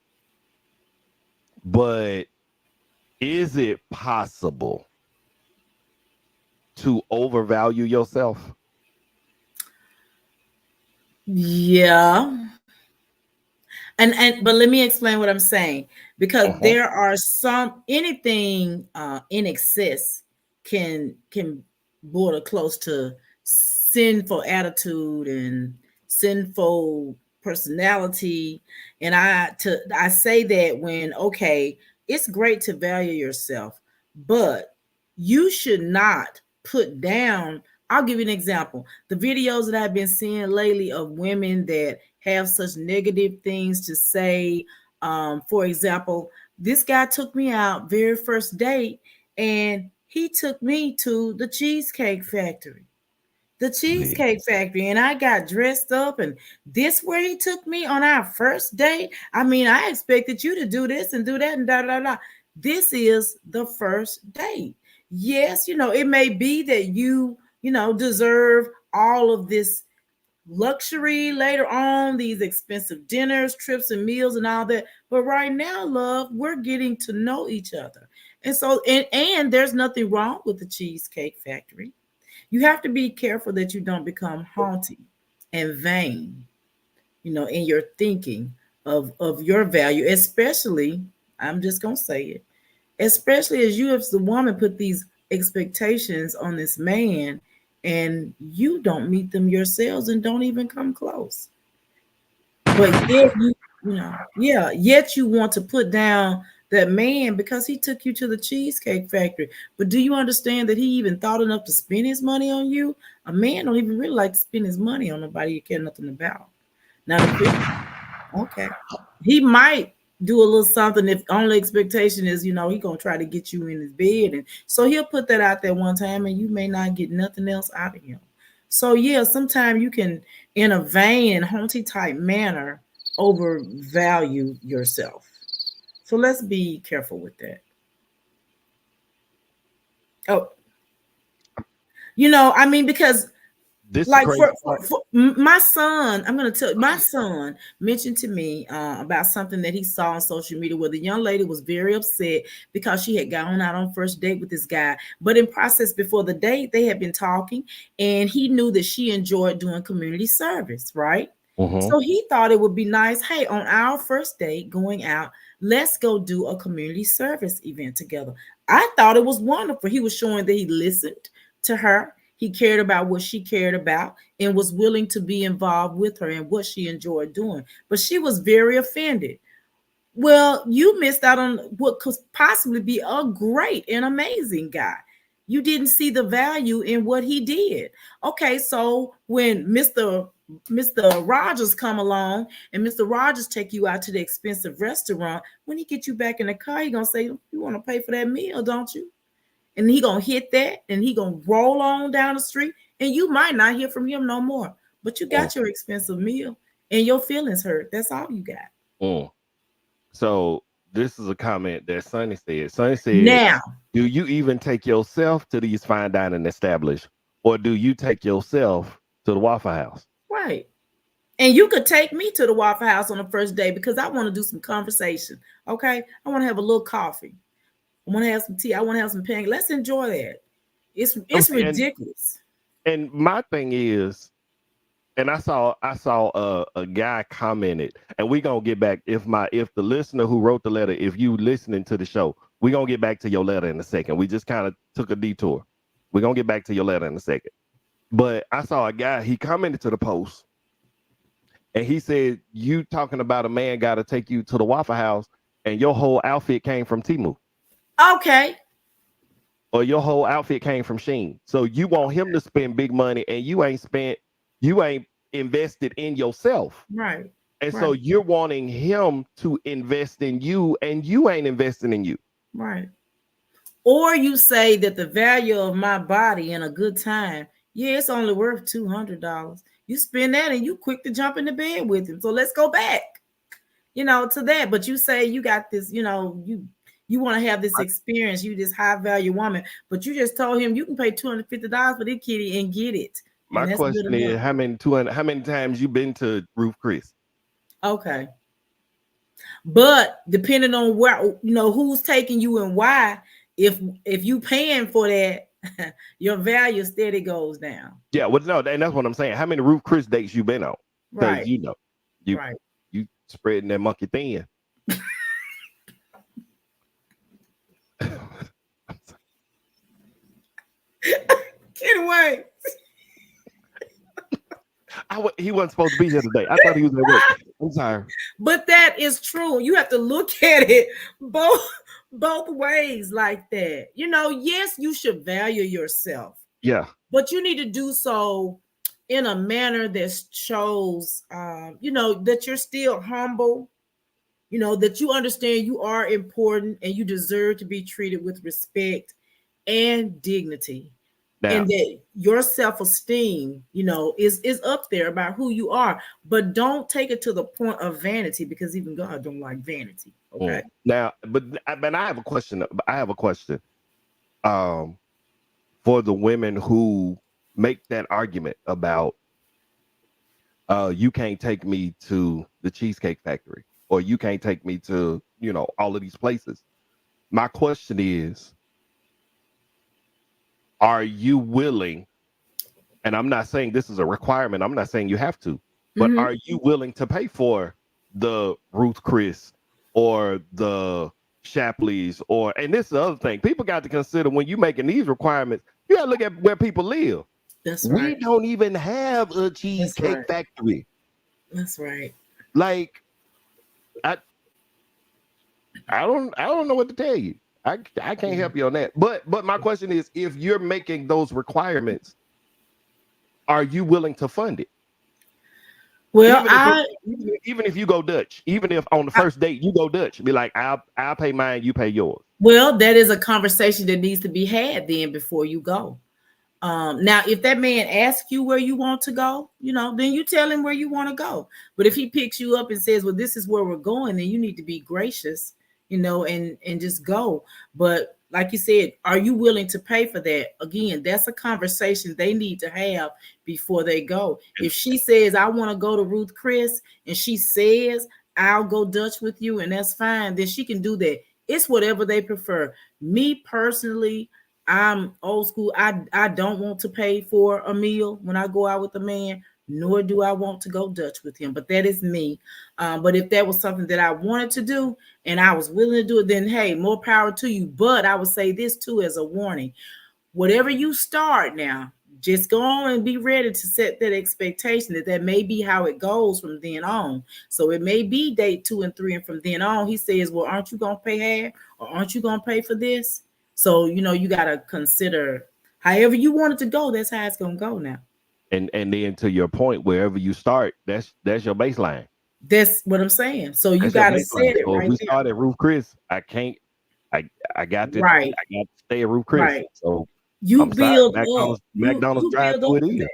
but is it possible to overvalue yourself? Yeah. And but let me explain what I'm saying, because Uh-huh. there are some anything in excess can border close to sinful attitude and sinful personality. And I say that when, okay, it's great to value yourself, but you should not put down. I'll give you an example. The videos that I've been seeing lately of women that have such negative things to say. For example, this guy took me out very first date, and he took me to the Cheesecake Factory. The Yeah. Cheesecake Factory, and I got dressed up, and this where he took me on our first date. I mean, I expected you to do this and do that and da da da. This is the first date. Yes, it may be that you deserve all of this luxury later on, these expensive dinners, trips, and meals, and all that. But right now, love, we're getting to know each other. And so, and there's nothing wrong with the Cheesecake Factory. You have to be careful that you don't become haughty and vain, in your thinking of your value, especially, I'm just gonna say it, especially as you as the woman put these expectations on this man, and you don't meet them yourselves and don't even come close. But yet yet you want to put down that man because he took you to the Cheesecake Factory. But do you understand that he even thought enough to spend his money on you? A man don't even really like to spend his money on nobody you care nothing about. Now the okay. He might do a little something if only expectation is, he gonna try to get you in his bed. And so he'll put that out there one time and you may not get nothing else out of him. So yeah, sometimes you can, in a vain and haunty type manner, overvalue yourself. So let's be careful with that. Oh, I mean, because This the like crazy part. for my son, I'm gonna tell my son mentioned to me about something that he saw on social media where the young lady was very upset because she had gone out on first date with this guy, but in process before the date they had been talking, and he knew that she enjoyed doing community service, right? Uh-huh. So he thought it would be nice, hey, on our first date going out, let's go do a community service event together. I thought it was wonderful. He was showing that he listened to her, he cared about what she cared about, and was willing to be involved with her and what she enjoyed doing. But she was very offended. Well, you missed out on what could possibly be a great and amazing guy. You didn't see the value in what he did. Okay, so when Mr. Rogers come along and Mr. Rogers take you out to the expensive restaurant, when he get you back in the car, he gonna say, "You want to pay for that meal, don't you?" And he gonna hit that, and he gonna roll on down the street, and you might not hear from him no more. But you Mm, got your expensive meal, and your feelings hurt. That's all you got. mm. So this is a comment that Sonny said. Sonny said, Now, "Do you even take yourself to these fine dining establishments, or do you take yourself to the Waffle House?" right. And you could take me to the Waffle House on the first day because I want to do some conversation. Okay. I want to have a little coffee. I want to have some tea. I want to have some pancakes. Let's enjoy that. It's See, ridiculous. and my thing is, and I saw a guy commented, and we gonna get back if the listener who wrote the letter, if you listening to the show, we gonna get back to your letter in a second. We just kind of took a detour. We're gonna get back to your letter in a second. But I saw a guy, he commented to the post, and he said, "You talking about a man got to take you to the Waffle House, and your whole outfit came from Timu, Okay. or your whole outfit came from Sheen. So you want him to spend big money, and you ain't invested in yourself, Right. and so Right. you're wanting him to invest in you, and you ain't investing in you." Right. Or you say that the value of my body in a good time, yeah, it's only worth $200. You spend that and you quick to jump into bed with him. So let's go back, to that. But you say you got this, you want to have this experience, you this high value woman, but you just told him you can pay $250 for this kitty and get it. My And that's good question is, enough. how many times you been to Ruth Chris? Okay. But depending on where, who's taking you and why, if you paying for that, your value steady goes down. Yeah, well, no, and that's what I'm saying. How many Ruth Chris dates you been on? Because Right, you right. you spreading that monkey thin. Anyway, He wasn't supposed to be here today. I thought he was at work. I'm sorry. but that is true. You have to look at it both ways like that. Yes, you should value yourself. Yeah. But you need to do so in a manner that shows, that you're still humble, that you understand you are important and you deserve to be treated with respect and dignity. Now, and that your self-esteem, is up there about who you are. But don't take it to the point of vanity, because even God don't like vanity. Okay. Now, but I have a question. For the women who make that argument about you can't take me to the Cheesecake Factory, or you can't take me to, all of these places. My question is, are you willing, and I'm not saying this is a requirement, I'm not saying you have to, but are you willing to pay for the Ruth Chris or the Shapleys, and this is the other thing people got to consider when you making these requirements. You got to look at where people live. That's right. We don't even have a Cheesecake Factory. That's right. Like, I don't know what to tell you. I can't help you on that. But my question is, if you're making those requirements, are you willing to fund it? Well, even if you go Dutch, even if on the first date you go Dutch, be like, I'll pay mine, you pay yours. Well, that is a conversation that needs to be had then before you go. Now, if that man asks you where you want to go, then you tell him where you want to go. But if he picks you up and says, well, this is where we're going, then you need to be gracious, and just go. But like you said, are you willing to pay for that? Again, that's a conversation they need to have before they go. If she says, I want to go to Ruth Chris, and she says, I'll go Dutch with you, and that's fine, then she can do that. It's whatever they prefer. Me personally, I'm old school. I don't want to pay for a meal when I go out with a man, nor do I want to go Dutch with him. But that is me. But if that was something that I wanted to do and I was willing to do it, then hey, more power to you. But I would say this too as a warning. Whatever you start now, just go on and be ready to set that expectation that may be how it goes from then on. So it may be date 2 and 3, and from then on, he says, well, aren't you going to pay half, or aren't you going to pay for this? So, you got to consider however you want it to go. That's how it's going to go now. And then to your point, wherever you start, that's your baseline. That's what I'm saying. So you got to set it so right if we there. start at Ruth Chris, I can't. I got to. Right. I got to stay at Ruth Chris. Right. So you build McDonald's, up. McDonald's drive through it is.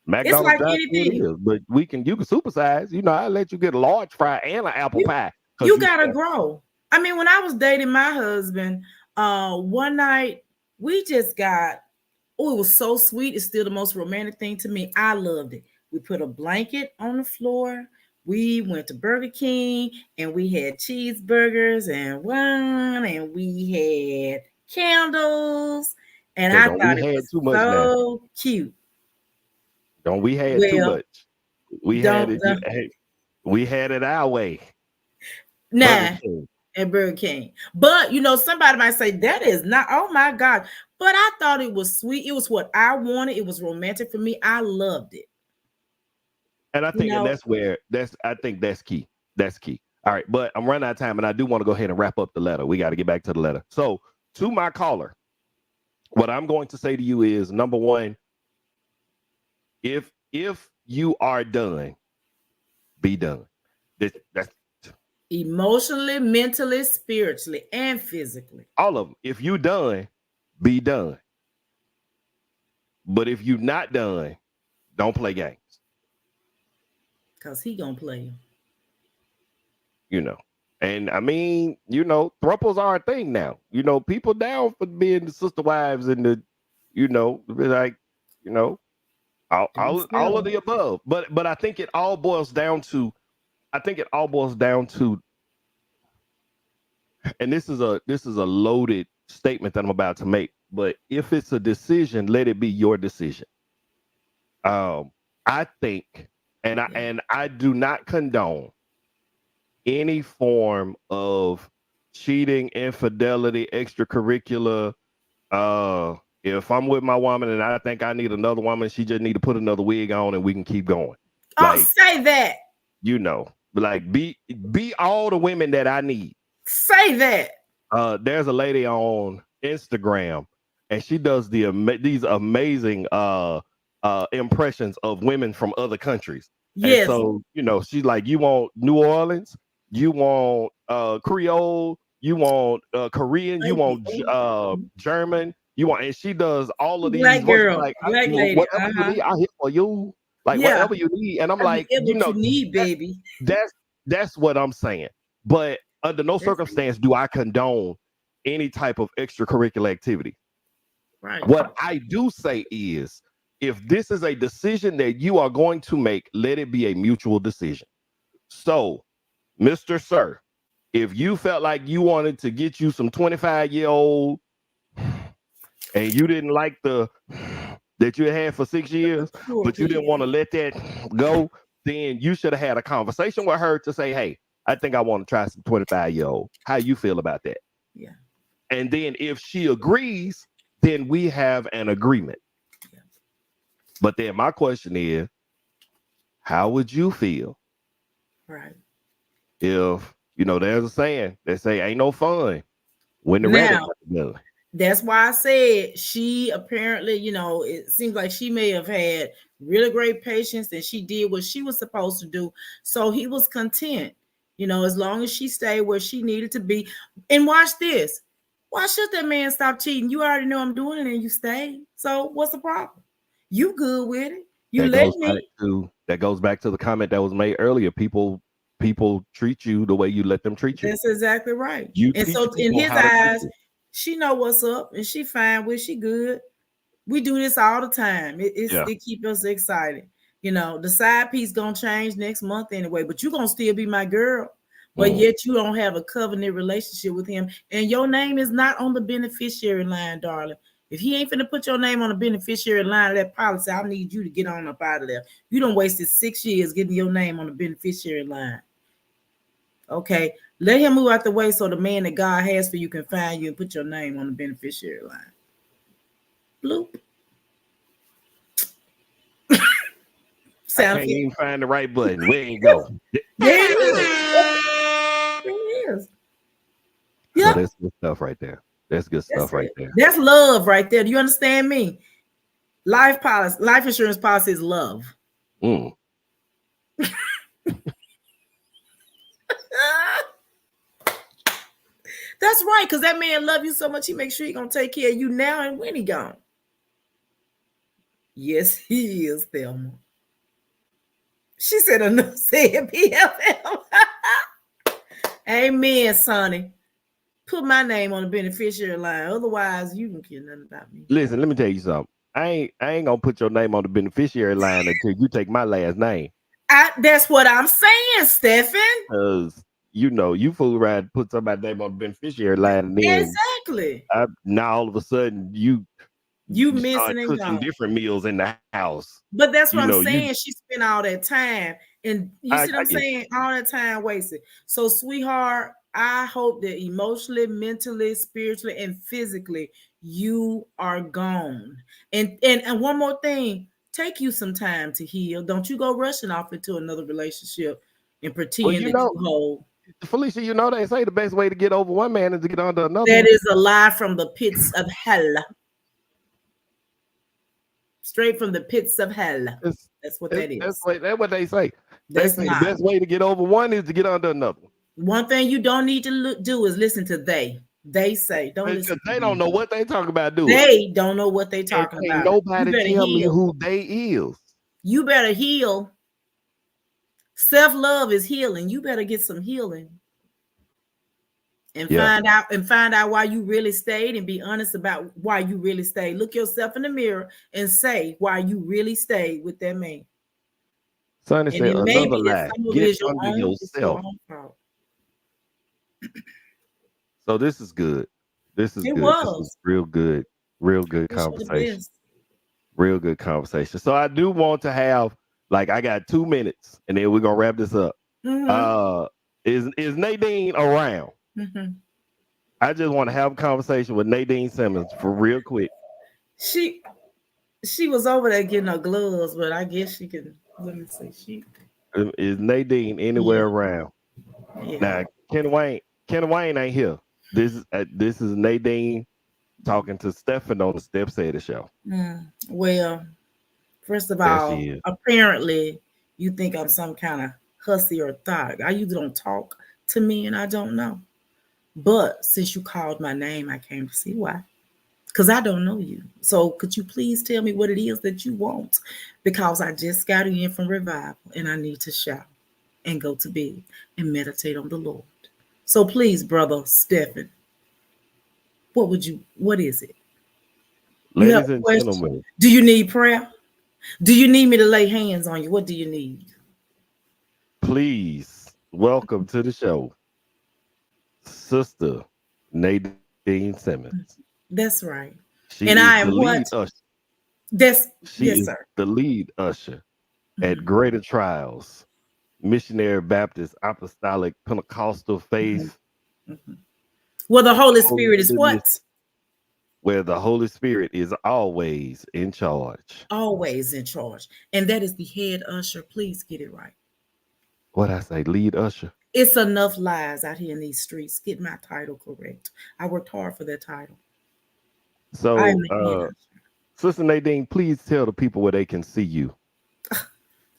McDonald's it's like drive anything. through it is. But you can supersize. I'll let you get a large fry and an apple pie. You gotta grow. I mean, when I was dating my husband, one night we just got, it was so sweet. It's still the most romantic thing to me. I loved it. We put a blanket on the floor. We went to Burger King and we had cheeseburgers and wine, and we had candles. And I thought it was so cute. Don't we had too much? We had it. We had it our way. Nah. At Burger King. But somebody might say that is not, oh my God. But I thought it was sweet. It was what I wanted. It was romantic for me. I loved it. And I think I think that's key. That's key. All right, but I'm running out of time, and I do want to go ahead and wrap up the letter. We got to get back to the letter. So to my caller, what I'm going to say to you is, number one, if you are done, be done. That's emotionally, mentally, spiritually, and physically. All of them. If you done, be done. But if you not done, don't play games. Because he gonna play you. And I mean, thruples are a thing now. People down for being the sister wives and the, like, all of the above. But I think it all boils down to, and this is a loaded statement that I'm about to make, but if it's a decision, let it be your decision. I think, and I do not condone any form of cheating, infidelity, extracurricular. If I'm with my woman and I think I need another woman, she just need to put another wig on and we can keep going. Oh, Like, say that. Like be all the women that I need. Say that. There's a lady on Instagram and she does these amazing impressions of women from other countries. Yes. And so, she's like, you want New Orleans, you want Creole, you want Korean, you want German, and she does all of these Black girl, like, black lady. whatever you need, I'm here for you. Like whatever you need. And I'm like, what you need, baby. That's what I'm saying. But under no circumstance do I condone any type of extracurricular activity. Right. What I do say is, if this is a decision that you are going to make, let it be a mutual decision. So, Mr. Sir, if you felt like you wanted to get you some 25-year-old and you didn't like the that you had for 6 years, but you didn't want to let that go, then you should have had a conversation with her to say, hey, I think I want to try some 25-year-old. How you feel about that? Yeah. And then if she agrees, then we have an agreement. Yeah. But then my question is, how would you feel? Right. If, there's a saying, they say ain't no fun when the rabbit got together. That's why I said she apparently, it seems like she may have had really great patience and she did what she was supposed to do. So he was content, as long as she stayed where she needed to be. And watch this. Why should that man stop cheating? You already know I'm doing it and you stay. So what's the problem? You good with it. That goes back to the comment that was made earlier. People treat you the way you let them treat you. That's exactly right. And so in his eyes, she know what's up and she fine with, she good. We do this all the time. It keeps us excited. The side piece gonna change next month anyway, but you're gonna still be my girl. But yet you don't have a covenant relationship with him. And your name is not on the beneficiary line, darling. If he ain't finna put your name on the beneficiary line of that policy, I need you to get on up out of there. You done wasted 6 years getting your name on the beneficiary line. Okay, let him move out the way so the man that God has for you can find you and put your name on the beneficiary line. Bloop. I can't even find the right button. Where you go? There it is. Yeah, so that's good stuff right there. That's good stuff right there. That's love right there. Do you understand me? Life insurance policy is love. That's right, because that man love you so much, he makes sure he's gonna take care of you now and when he gone. Yes, he is, Thelma. She said enough said BFM. Amen, Sonny. Put my name on the beneficiary line. Otherwise, you don't care nothing about me. Listen, let me tell you something. I ain't gonna put your name on the beneficiary line until you take my last name. That's what I'm saying, Stephen. Because you fool around, put somebody's name on the beneficiary line, and then exactly. Now all of a sudden you missing and cooking different meals in the house. But that's what I'm saying. She spent all that time, and you see what I'm saying? All that time wasted. So, sweetheart, I hope that emotionally, mentally, spiritually, and physically you are gone. And one more thing, take you some time to heal. Don't you go rushing off into another relationship and pretend that you whole. Felicia, they say the best way to get over one man is to get under another. That is a lie from the pits of hell. Straight from the pits of hell. That's what that is. That's what they say. They say the best way to get over one is to get under another. One thing you don't need to do is listen to they. They say, don't listen. They don't know what they talk about doing. They don't know what they talking about. Nobody tell me who they is. You better heal. Self-love is healing. You better get some healing. And find out why you really stayed and be honest about why you really stayed. Look yourself in the mirror and say why you really stayed with that man. Sonny said another lie. Get under yourself. So this is good. This is good. This is real good. Real good conversation. Real good conversation. So I do want to have, I got 2 minutes and then we're gonna wrap this up. Is Nadine around? Mhm. I just want to have a conversation with Nadine Simmons for real quick. She she was over there getting her gloves, but I guess she can. Let me see. Is Nadine Yeah, anywhere around? yeah. Now, Ken Wayne ain't here. This is Nadine talking to Stefan on the Steps Ahead show. Well, first of There all, she is. apparently you think I'm some kind of hussy or thug. I usually don't talk to me, and I don't know. But since you called my name, I came to see why. Because I don't know you. So could you please tell me what it is that you want? Because I just got in from revival and I need to shout and go to bed and meditate on the Lord. So please, brother Stephen, what is it? You have Ladies a and question? gentlemen, Do you need prayer? Do you need me to lay hands on you? What do you need? please welcome to the show, Sister Nadine Simmons. That's right. She And is I the am what? lead usher. That's She yes, is sir. the lead usher at Mhm, Greater Trials, Missionary Baptist Apostolic Pentecostal mhm, Faith, mhm. Well, the Holy Spirit is Holiness, what? where the Holy Spirit is always in charge. Always in charge. And that is the head usher. Please get it right. What I say, lead usher. It's enough lies out here in these streets. Get my title correct. I worked hard for that title. I am So, the head usher. Sister Nadine, please tell the people where they can see you.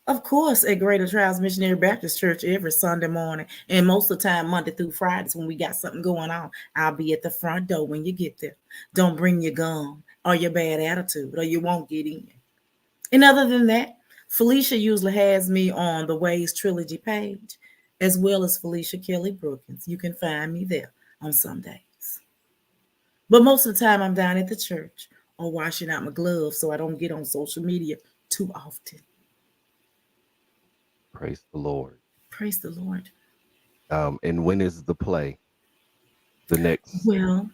Of course, at Greater Trials Missionary Baptist Church every Sunday morning, and most of the time Monday through Fridays when we got something going on, I'll be at the front door when you get there. Don't bring your gum or your bad attitude, or you won't get in. And other than that, Felicia usually has me on the Ways Trilogy page, as well as Felicia Kelly Brookins. You can find me there on Sundays. But most of the time, I'm down at the church or washing out my gloves so I don't get on social media too often. Praise the Lord. Praise the Lord. And when is the play? The next. Well,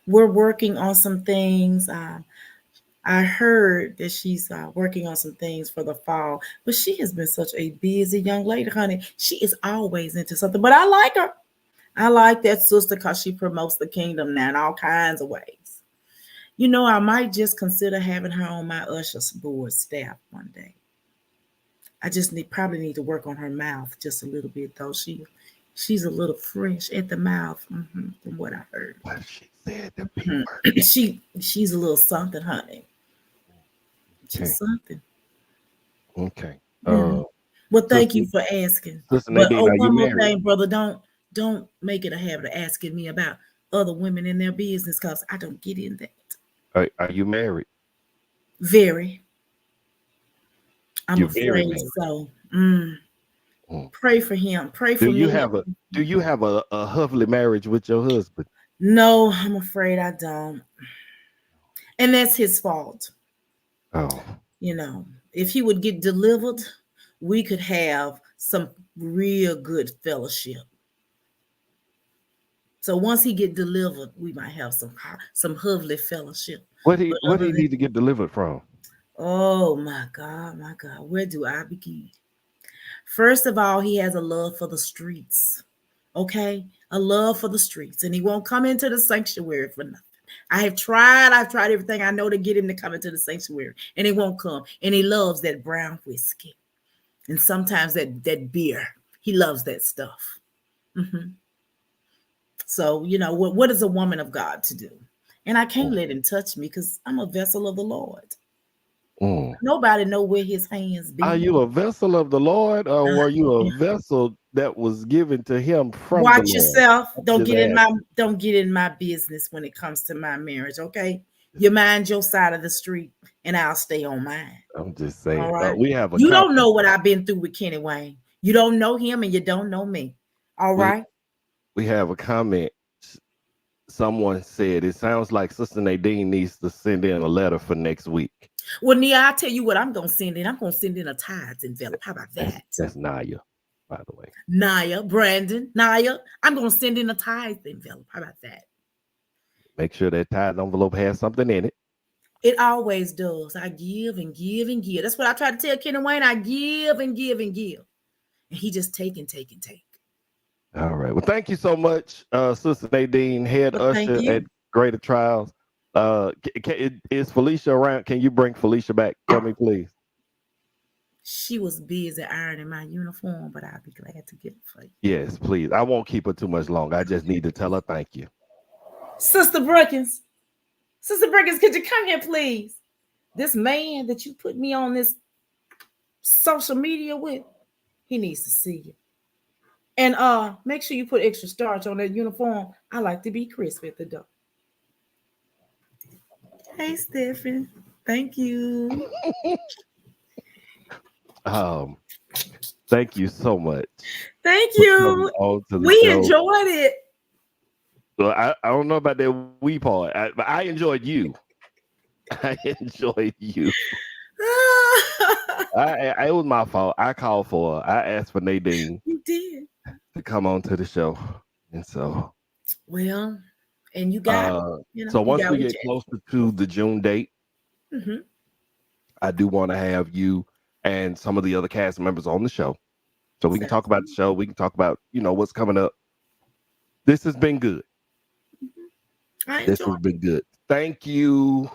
we're working on some things. I heard that she's working on some things for the fall, but she has been such a busy young lady, honey. She is always into something, but I like her. I like that sister because she promotes the kingdom now in all kinds of ways. I might just consider having her on my ushers board staff one day. I just probably need to work on her mouth just a little bit though. She's a little fresh at the mouth, from what I heard. What she said the P Mhm. word. She's a little something, honey. She's Okay. something. Okay. Yeah. Well, thank Sister you for asking. Sister But Nadine, are you one more married? thing, brother, don't make it a habit of asking me about other women in their business because I don't get in that. Are you married? Very. I'm You're very afraid married. so. Mm. Pray for him. Pray Do for you me. have a huffly marriage with your husband? No, I'm afraid I don't. And that's his fault. Oh, You know, if he would get delivered, we could have some real good fellowship. So once he get delivered, we might have some lovely fellowship. But what do other you than need to get delivered from? oh my God, where do I begin? First of all, he has a love for the streets. Okay, a love for the streets, and he won't come into the sanctuary for nothing. I've tried everything I know to get him to come into the sanctuary, and he won't come. And he loves that brown whiskey, and sometimes that beer. He loves that stuff. Mhm. So, what is a woman of God to do? And I can't Mm, let him touch me because I'm a vessel of the Lord. mm. Nobody know where his hands Are be. you a vessel of the Lord, or Uh, were you a vessel that was given to him from the Watch Lord? yourself. I'm Don't just get in asking. my business when it comes to my marriage, okay? You mind your side of the street and I'll stay on mine. I'm just All saying. right. We have a You don't comment. know what I've been through with Kenny Wayne. You don't know him and you don't know me. All We right. we have a comment. Someone said it sounds like Sister Nadine needs to send in a letter for next week. Well, Nia, I'll tell you what I'm gonna send in. I'm gonna send in a tithes envelope. How about that? That's Naya, by the way. Naya, Brandon, Naya, I'm gonna send in a tithe envelope. How about that? Make sure that tithe envelope has something in it. It always does. I give and give and give. That's what I try to tell Kenny Wayne. I give and give and give. And he just take and take and take. All right. Well, thank you so much, Sister Nadine, head Well, thank usher at you. Greater Trials. Is Felicia around? Can you bring Felicia back for me, please? She was busy ironing my uniform, but I'll be glad to get it for you. Yes, please. I won't keep her too much longer. I just need to tell her thank you. Sister Brookins, Sister Brookins, could you come here, please? This man that you put me on this social media with, he needs to see you. And make sure you put extra starch on that uniform. I like to be crisp at the door. Hey, Stephen. Thank you. Um, Thank you so much Thank for coming you. on to the We show. enjoyed it. Well, I don't know about that we part, but I enjoyed you. I enjoyed you. It was my fault. I called for her. I asked for Nadine You did. to come on to the show. And so Well, and you got, uh you once got we what get you closer to the June date, asked. Hmm. I do want to have you and some of the other cast members on the show. So we can talk Sounds about the show. We can talk about, what's coming up. This has been good. good. I This enjoyed has it. been good. Thank you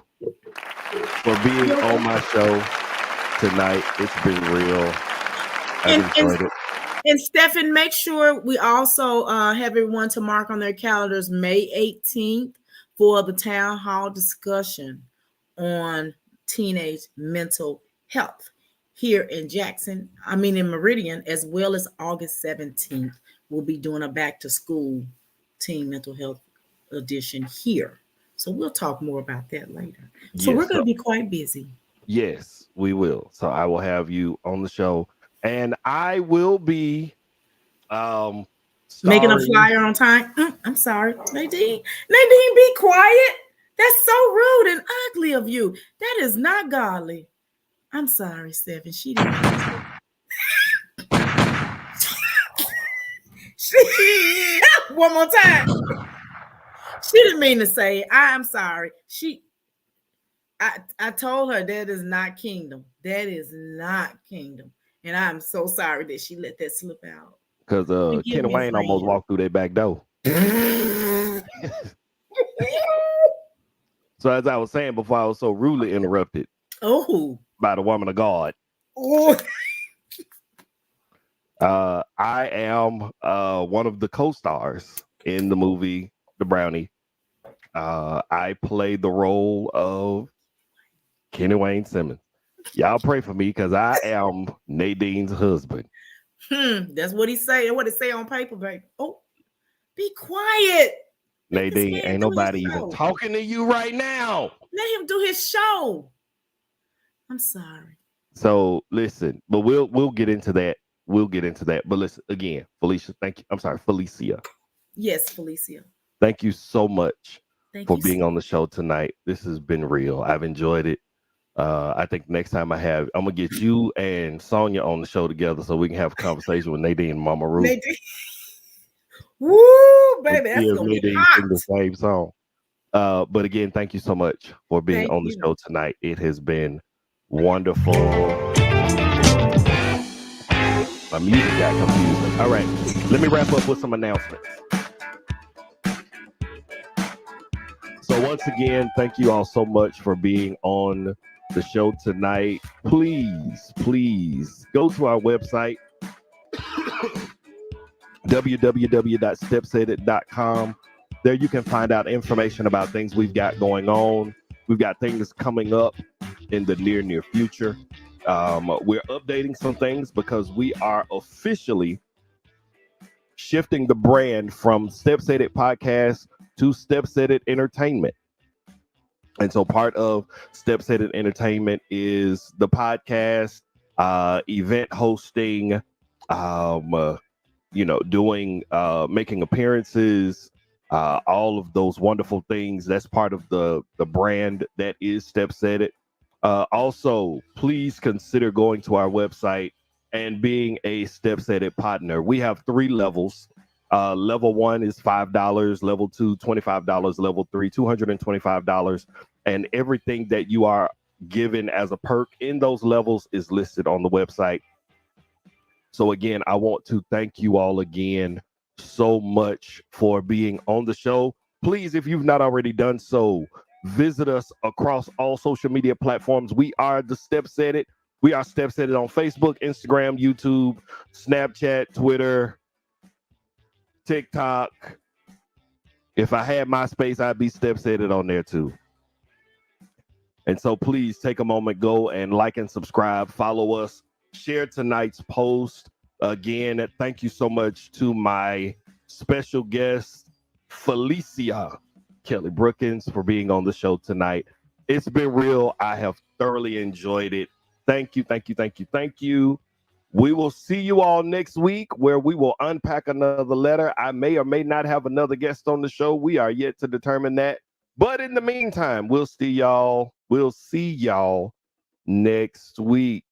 for being You're on welcome. my show tonight. It's been real. I've And enjoyed it. And Stefan, make sure we also have everyone to mark on their calendars May 18th for the town hall discussion on teenage mental health here in Jackson, I mean in Meridian, as well as August 17th. We'll be doing a back to school teen mental health edition here. So we'll talk more about that later. So we're Yes. going to be quite busy. Yes, we will. So I will have you on the show. And I will be Making a starring. flyer on time. I'm sorry, Nadine. Nadine, be quiet. That's so rude and ugly of you. That is not godly. I'm sorry, Stephen. She didn't mean to. One more time. She didn't mean to say it. I'm sorry. I told her that is not kingdom. That is not kingdom. And I'm so sorry that she let that slip out. Because Forgive Kenny me, Wayne almost walked through that back door. friend. So as I was saying before, I was so rudely interrupted Oh. by the woman of God. Oh. I am one of the co-stars in the movie The Brownie. I played the role of Kenny Wayne Simmons. Y'all pray for me because I am Nadine's husband. That's what he say. What it say on paper, baby. Oh, be quiet. Let this Nadine, man ain't do his nobody even show. talking to you right now. Let him do his show. I'm sorry. So listen, but we'll get into that. We'll get into that. But listen again, Felicia. Thank you. I'm sorry, Felicia. Yes, Felicia. Thank you so much Thank for you. being on the show tonight. This has been real. I've enjoyed it. I think next time I'm gonna get you and Sonia on the show together so we can have a conversation with Nadine and Mama Ruth. Nadine. Woo, And baby, see that's if gonna be Nadine hot. sing the same song. But again, thank you so much for being Thank on the you. show tonight. It has been wonderful. My music got confusing. All right, let me wrap up with some announcements. So once again, thank you all so much for being on the show tonight. Please go to our website, www.stepsaidit.com. There you can find out information about things we've got going on. We've got things coming up in the near future. We're updating some things because we are officially shifting the brand from Steps Edit Podcast to Steps Edit Entertainment. And so part of Steps Edit Entertainment is the podcast, event hosting, doing making appearances, all of those wonderful things. That's part of the brand that is Steps Edit. Also, please consider going to our website and being a Steps Edit partner. We have 3 levels. Level 1 is $5, level 2 $25, level 3 $225, and everything that you are given as a perk in those levels is listed on the website. So again, I want to thank you all again so much for being on the show. Please, if you've not already done so, visit us across all social media platforms. We are the Steps Edit. We are Steps Edit on Facebook, Instagram, YouTube, Snapchat, Twitter, TikTok. If I had MySpace, I'd be Steps Edit on there too. And so please take a moment, go and like and subscribe, follow us, share tonight's post. Again, thank you so much to my special guest, Felicia Kelly Brookins, for being on the show tonight. It's been real. I have thoroughly enjoyed it. Thank you, thank you, thank you, thank you. We will see you all next week where we will unpack another letter. I may or may not have another guest on the show. We are yet to determine that. But in the meantime, we'll see y'all. We'll see y'all next week.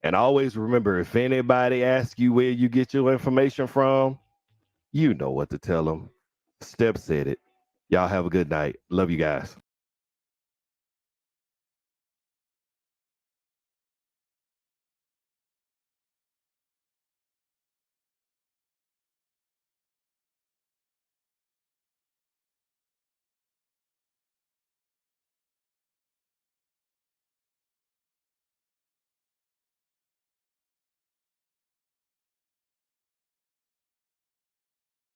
And always remember, if anybody asks you where you get your information from, you know what to tell them. Steps Edit. Y'all have a good night. Love you guys.